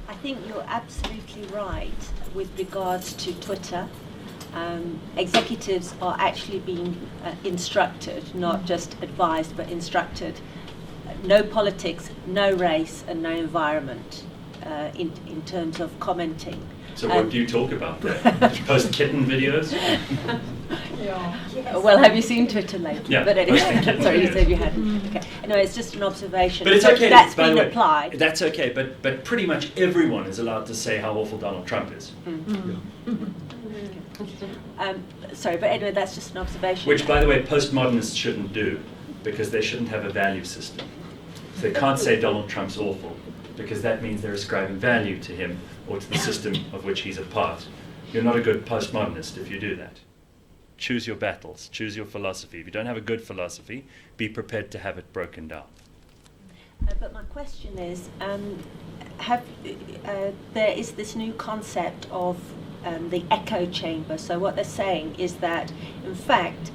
I think you're absolutely right with regards to Twitter. Executives are actually being instructed, not just advised, but instructed. No politics, no race, and no environment in terms of commenting. So what do you talk about there? Do you post kitten videos? Well, have you seen Twitter lately? Yeah, But anyway, posting sorry, you videos. said you hadn't. Okay. No, it's just an observation. But it's okay. That's by the been way, applied. That's okay. But pretty much everyone is allowed to say how awful Donald Trump is. Sorry, but anyway, that's just an observation. Which, by the way, postmodernists shouldn't do, because they shouldn't have a value system. So they can't say Donald Trump's awful, because that means they're ascribing value to him or to the system of which he's a part. You're not a good postmodernist if you do that. Choose your battles, choose your philosophy. If you don't have a good philosophy, be prepared to have it broken down. But my question is, there is this new concept of the echo chamber. So what they're saying is that, in fact,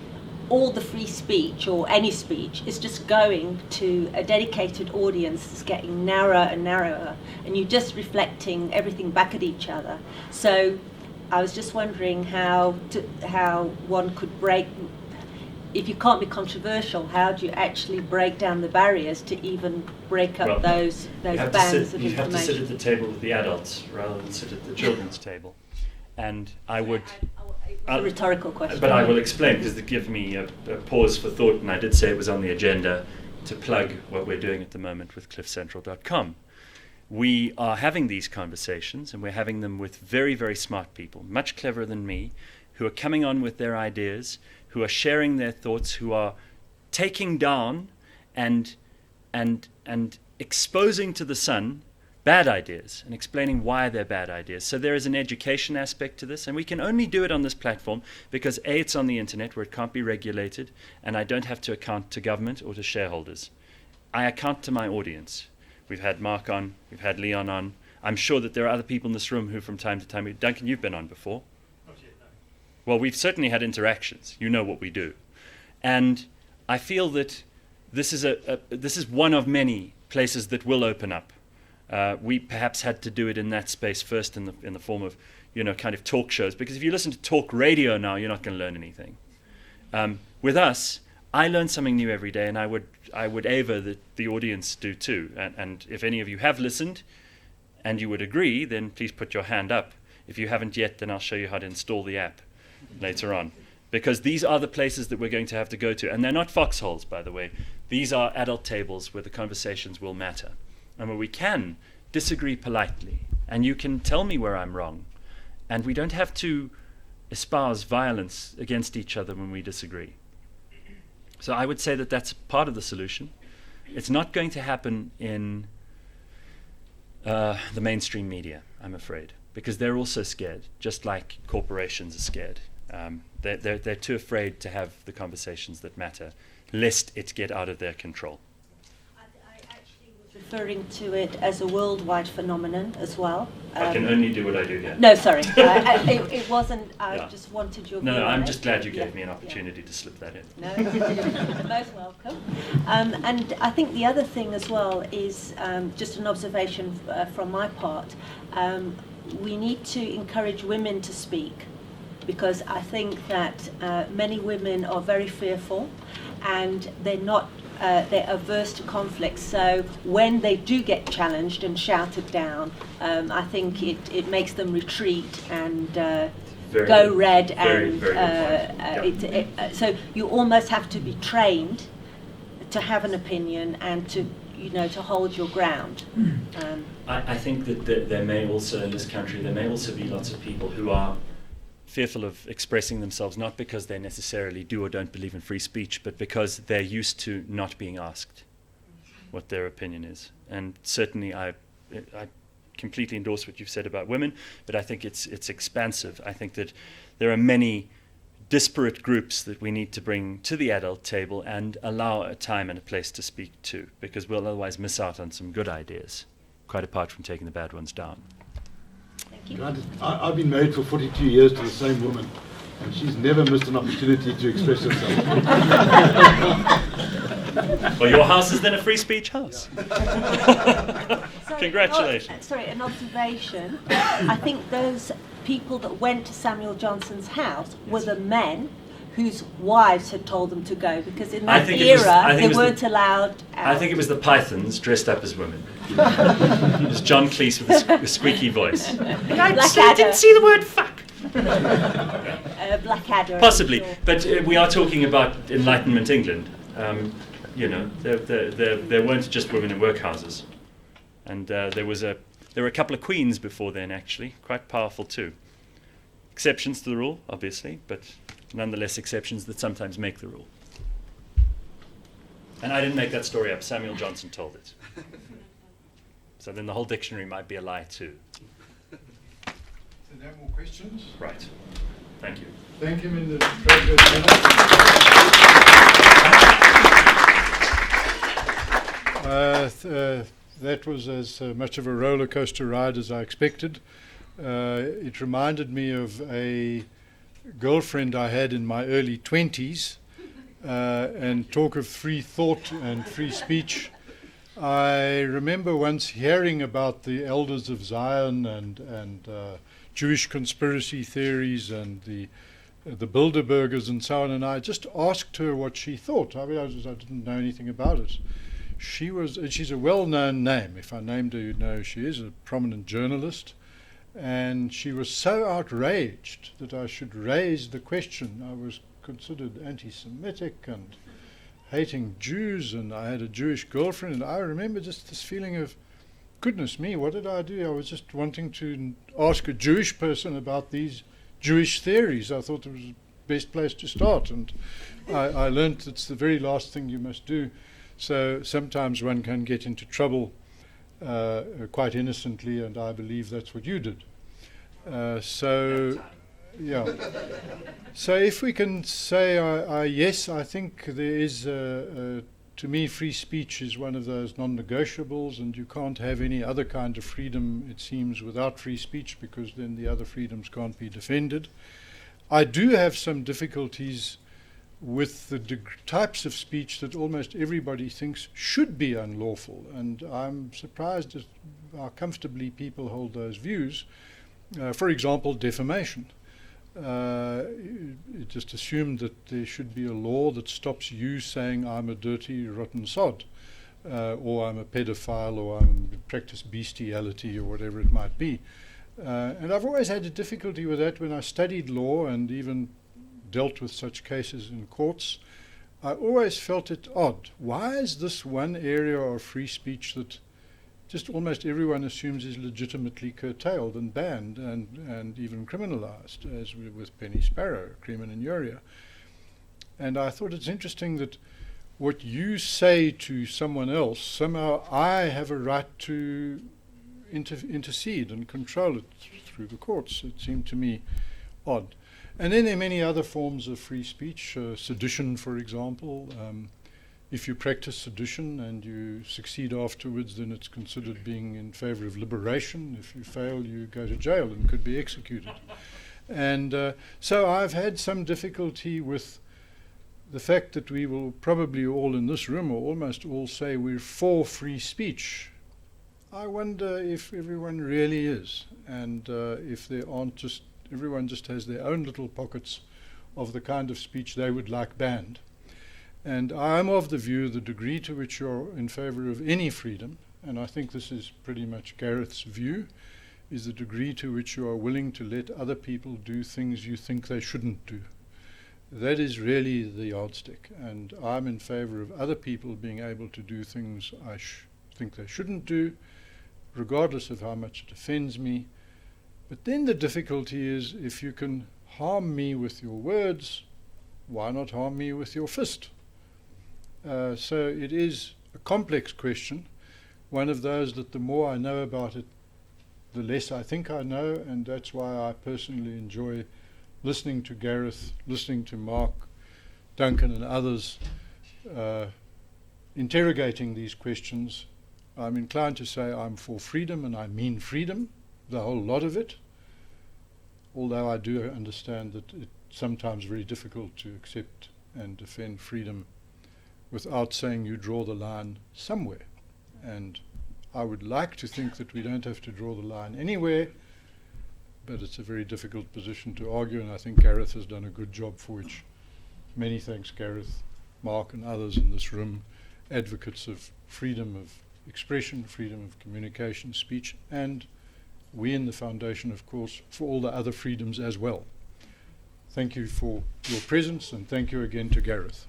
all the free speech or any speech is just going to a dedicated audience that's getting narrower and narrower, and you're just reflecting everything back at each other. So I was just wondering how one could break, if you can't be controversial, how do you actually break down the barriers to even break up those bands of information? You have to sit at the table with the adults rather than sit at the children's table. And I would... It's a rhetorical question. But I will explain, because it gives me a pause for thought, and I did say it was on the agenda to plug what we're doing at the moment with cliffcentral.com. We are having these conversations, and we're having them with very, very smart people, much cleverer than me, who are coming on with their ideas, who are sharing their thoughts, who are taking down and exposing to the sun bad ideas and explaining why they're bad ideas. So there is an education aspect to this, and we can only do it on this platform because A, it's on the internet where it can't be regulated, and I don't have to account to government or to shareholders. I account to my audience. We've had Mark on, we've had Leon on. I'm sure that there are other people in this room who from time to time, Duncan, you've been on before. Not yet, no. Well, we've certainly had interactions. You know what we do. And I feel that this is one of many places that will open up. We perhaps had to do it in that space first in the form of, kind of talk shows. Because if you listen to talk radio now, you're not going to learn anything. With us, I learn something new every day, and I would aver that the audience do too. And if any of you have listened and you would agree, then please put your hand up. If you haven't yet, then I'll show you how to install the app later on. Because these are the places that we're going to have to go to. And they're not foxholes, by the way. These are adult tables where the conversations will matter, and where we can disagree politely, and you can tell me where I'm wrong, and we don't have to espouse violence against each other when we disagree. So I would say that that's part of the solution. It's not going to happen in the mainstream media, I'm afraid, because they're also scared, just like corporations are scared. They're too afraid to have the conversations that matter, lest it get out of their control. Referring to it as a worldwide phenomenon as well. I can only do what I do here. No, sorry. It wasn't, I just wanted your view No, on I'm it. just glad you gave me an opportunity to slip that in. No, you're most welcome. And I think the other thing as well is just an observation from my part. We need to encourage women to speak, because I think that many women are very fearful, and they're averse to conflict. So when they do get challenged and shouted down, I think it makes them retreat and go red. So you almost have to be trained to have an opinion and to hold your ground. I think that there may also, in this country, there may also be lots of people who are fearful of expressing themselves, not because they necessarily do or don't believe in free speech, but because they're used to not being asked what their opinion is. And certainly I completely endorse what you've said about women, but I think it's expansive. I think that there are many disparate groups that we need to bring to the adult table and allow a time and a place to speak to, because we'll otherwise miss out on some good ideas, quite apart from taking the bad ones down. I've been married for 42 years to the same woman, and she's never missed an opportunity to express herself. Well, your house is then a free speech house. Congratulations. Sorry, an observation. I think those people that went to Samuel Johnson's house were the men whose wives had told them to go, because in that era they weren't allowed out. I think it was the Pythons dressed up as women. It was John Cleese with a squeaky voice. I didn't see the word fuck. Blackadder. Possibly, but we are talking about Enlightenment England. There weren't just women in workhouses, and there were a couple of queens before then, actually, quite powerful too. Exceptions to the rule, obviously, but nonetheless exceptions that sometimes make the rule. And I didn't make that story up. Samuel Johnson told it. So then the whole dictionary might be a lie too. So no more questions? Right. Thank you. Thank him in the appropriate manner. That was as much of a roller coaster ride as I expected. It reminded me of a girlfriend I had in my early 20s, and talk of free thought and free speech. I remember once hearing about the elders of Zion and Jewish conspiracy theories and the Bilderbergers and so on, and I just asked her what she thought. I realized I didn't know anything about it. She's a well-known name. If I named her, you'd know who she is, a prominent journalist. And she was so outraged that I should raise the question. I was considered anti-Semitic and hating Jews, and I had a Jewish girlfriend, and I remember just this feeling of, goodness me, what did I do? I was just wanting to ask a Jewish person about these Jewish theories. I thought it was the best place to start, and I learned it's the very last thing you must do. So sometimes one can get into trouble quite innocently, and I believe that's what you did. Yeah. So if we can say yes, I think there is, to me, free speech is one of those non-negotiables, and you can't have any other kind of freedom, it seems, without free speech, because then the other freedoms can't be defended. I do have some difficulties with the types of speech that almost everybody thinks should be unlawful, and I'm surprised at how comfortably people hold those views. For example, defamation. It just assumed that there should be a law that stops you saying I'm a dirty, rotten sod, or I'm a pedophile, or I practice bestiality, or whatever it might be. And I've always had a difficulty with that when I studied law and even dealt with such cases in courts. I always felt it odd. Why is this one area of free speech that just almost everyone assumes is legitimately curtailed and banned and even criminalized, as with Penny Sparrow, Cream and Injuria? And I thought it's interesting that what you say to someone else, somehow I have a right to intercede and control it through the courts. It seemed to me odd. And then there are many other forms of free speech, sedition, for example. If you practice sedition and you succeed afterwards, then it's considered being in favor of liberation. If you fail, you go to jail and could be executed. And so I've had some difficulty with the fact that we will probably all in this room, or almost all, say we're for free speech. I wonder if everyone really is, and if there aren't just, everyone just has their own little pockets of the kind of speech they would like banned. And I'm of the view the degree to which you're in favor of any freedom, and I think this is pretty much Gareth's view, is the degree to which you are willing to let other people do things you think they shouldn't do. That is really the yardstick, and I'm in favor of other people being able to do things I think they shouldn't do, regardless of how much it offends me. But then the difficulty is, if you can harm me with your words, why not harm me with your fist? So it is a complex question, one of those that the more I know about it, the less I think I know, and that's why I personally enjoy listening to Gareth, listening to Mark, Duncan and others, interrogating these questions. I'm inclined to say I'm for freedom, and I mean freedom, the whole lot of it, although I do understand that it's sometimes very difficult to accept and defend freedom without saying you draw the line somewhere. And I would like to think that we don't have to draw the line anywhere, but it's a very difficult position to argue, and I think Gareth has done a good job, for which many thanks, Gareth, Mark and others in this room, advocates of freedom of expression, freedom of communication, speech, and we in the Foundation, of course, for all the other freedoms as well. Thank you for your presence, and thank you again to Gareth.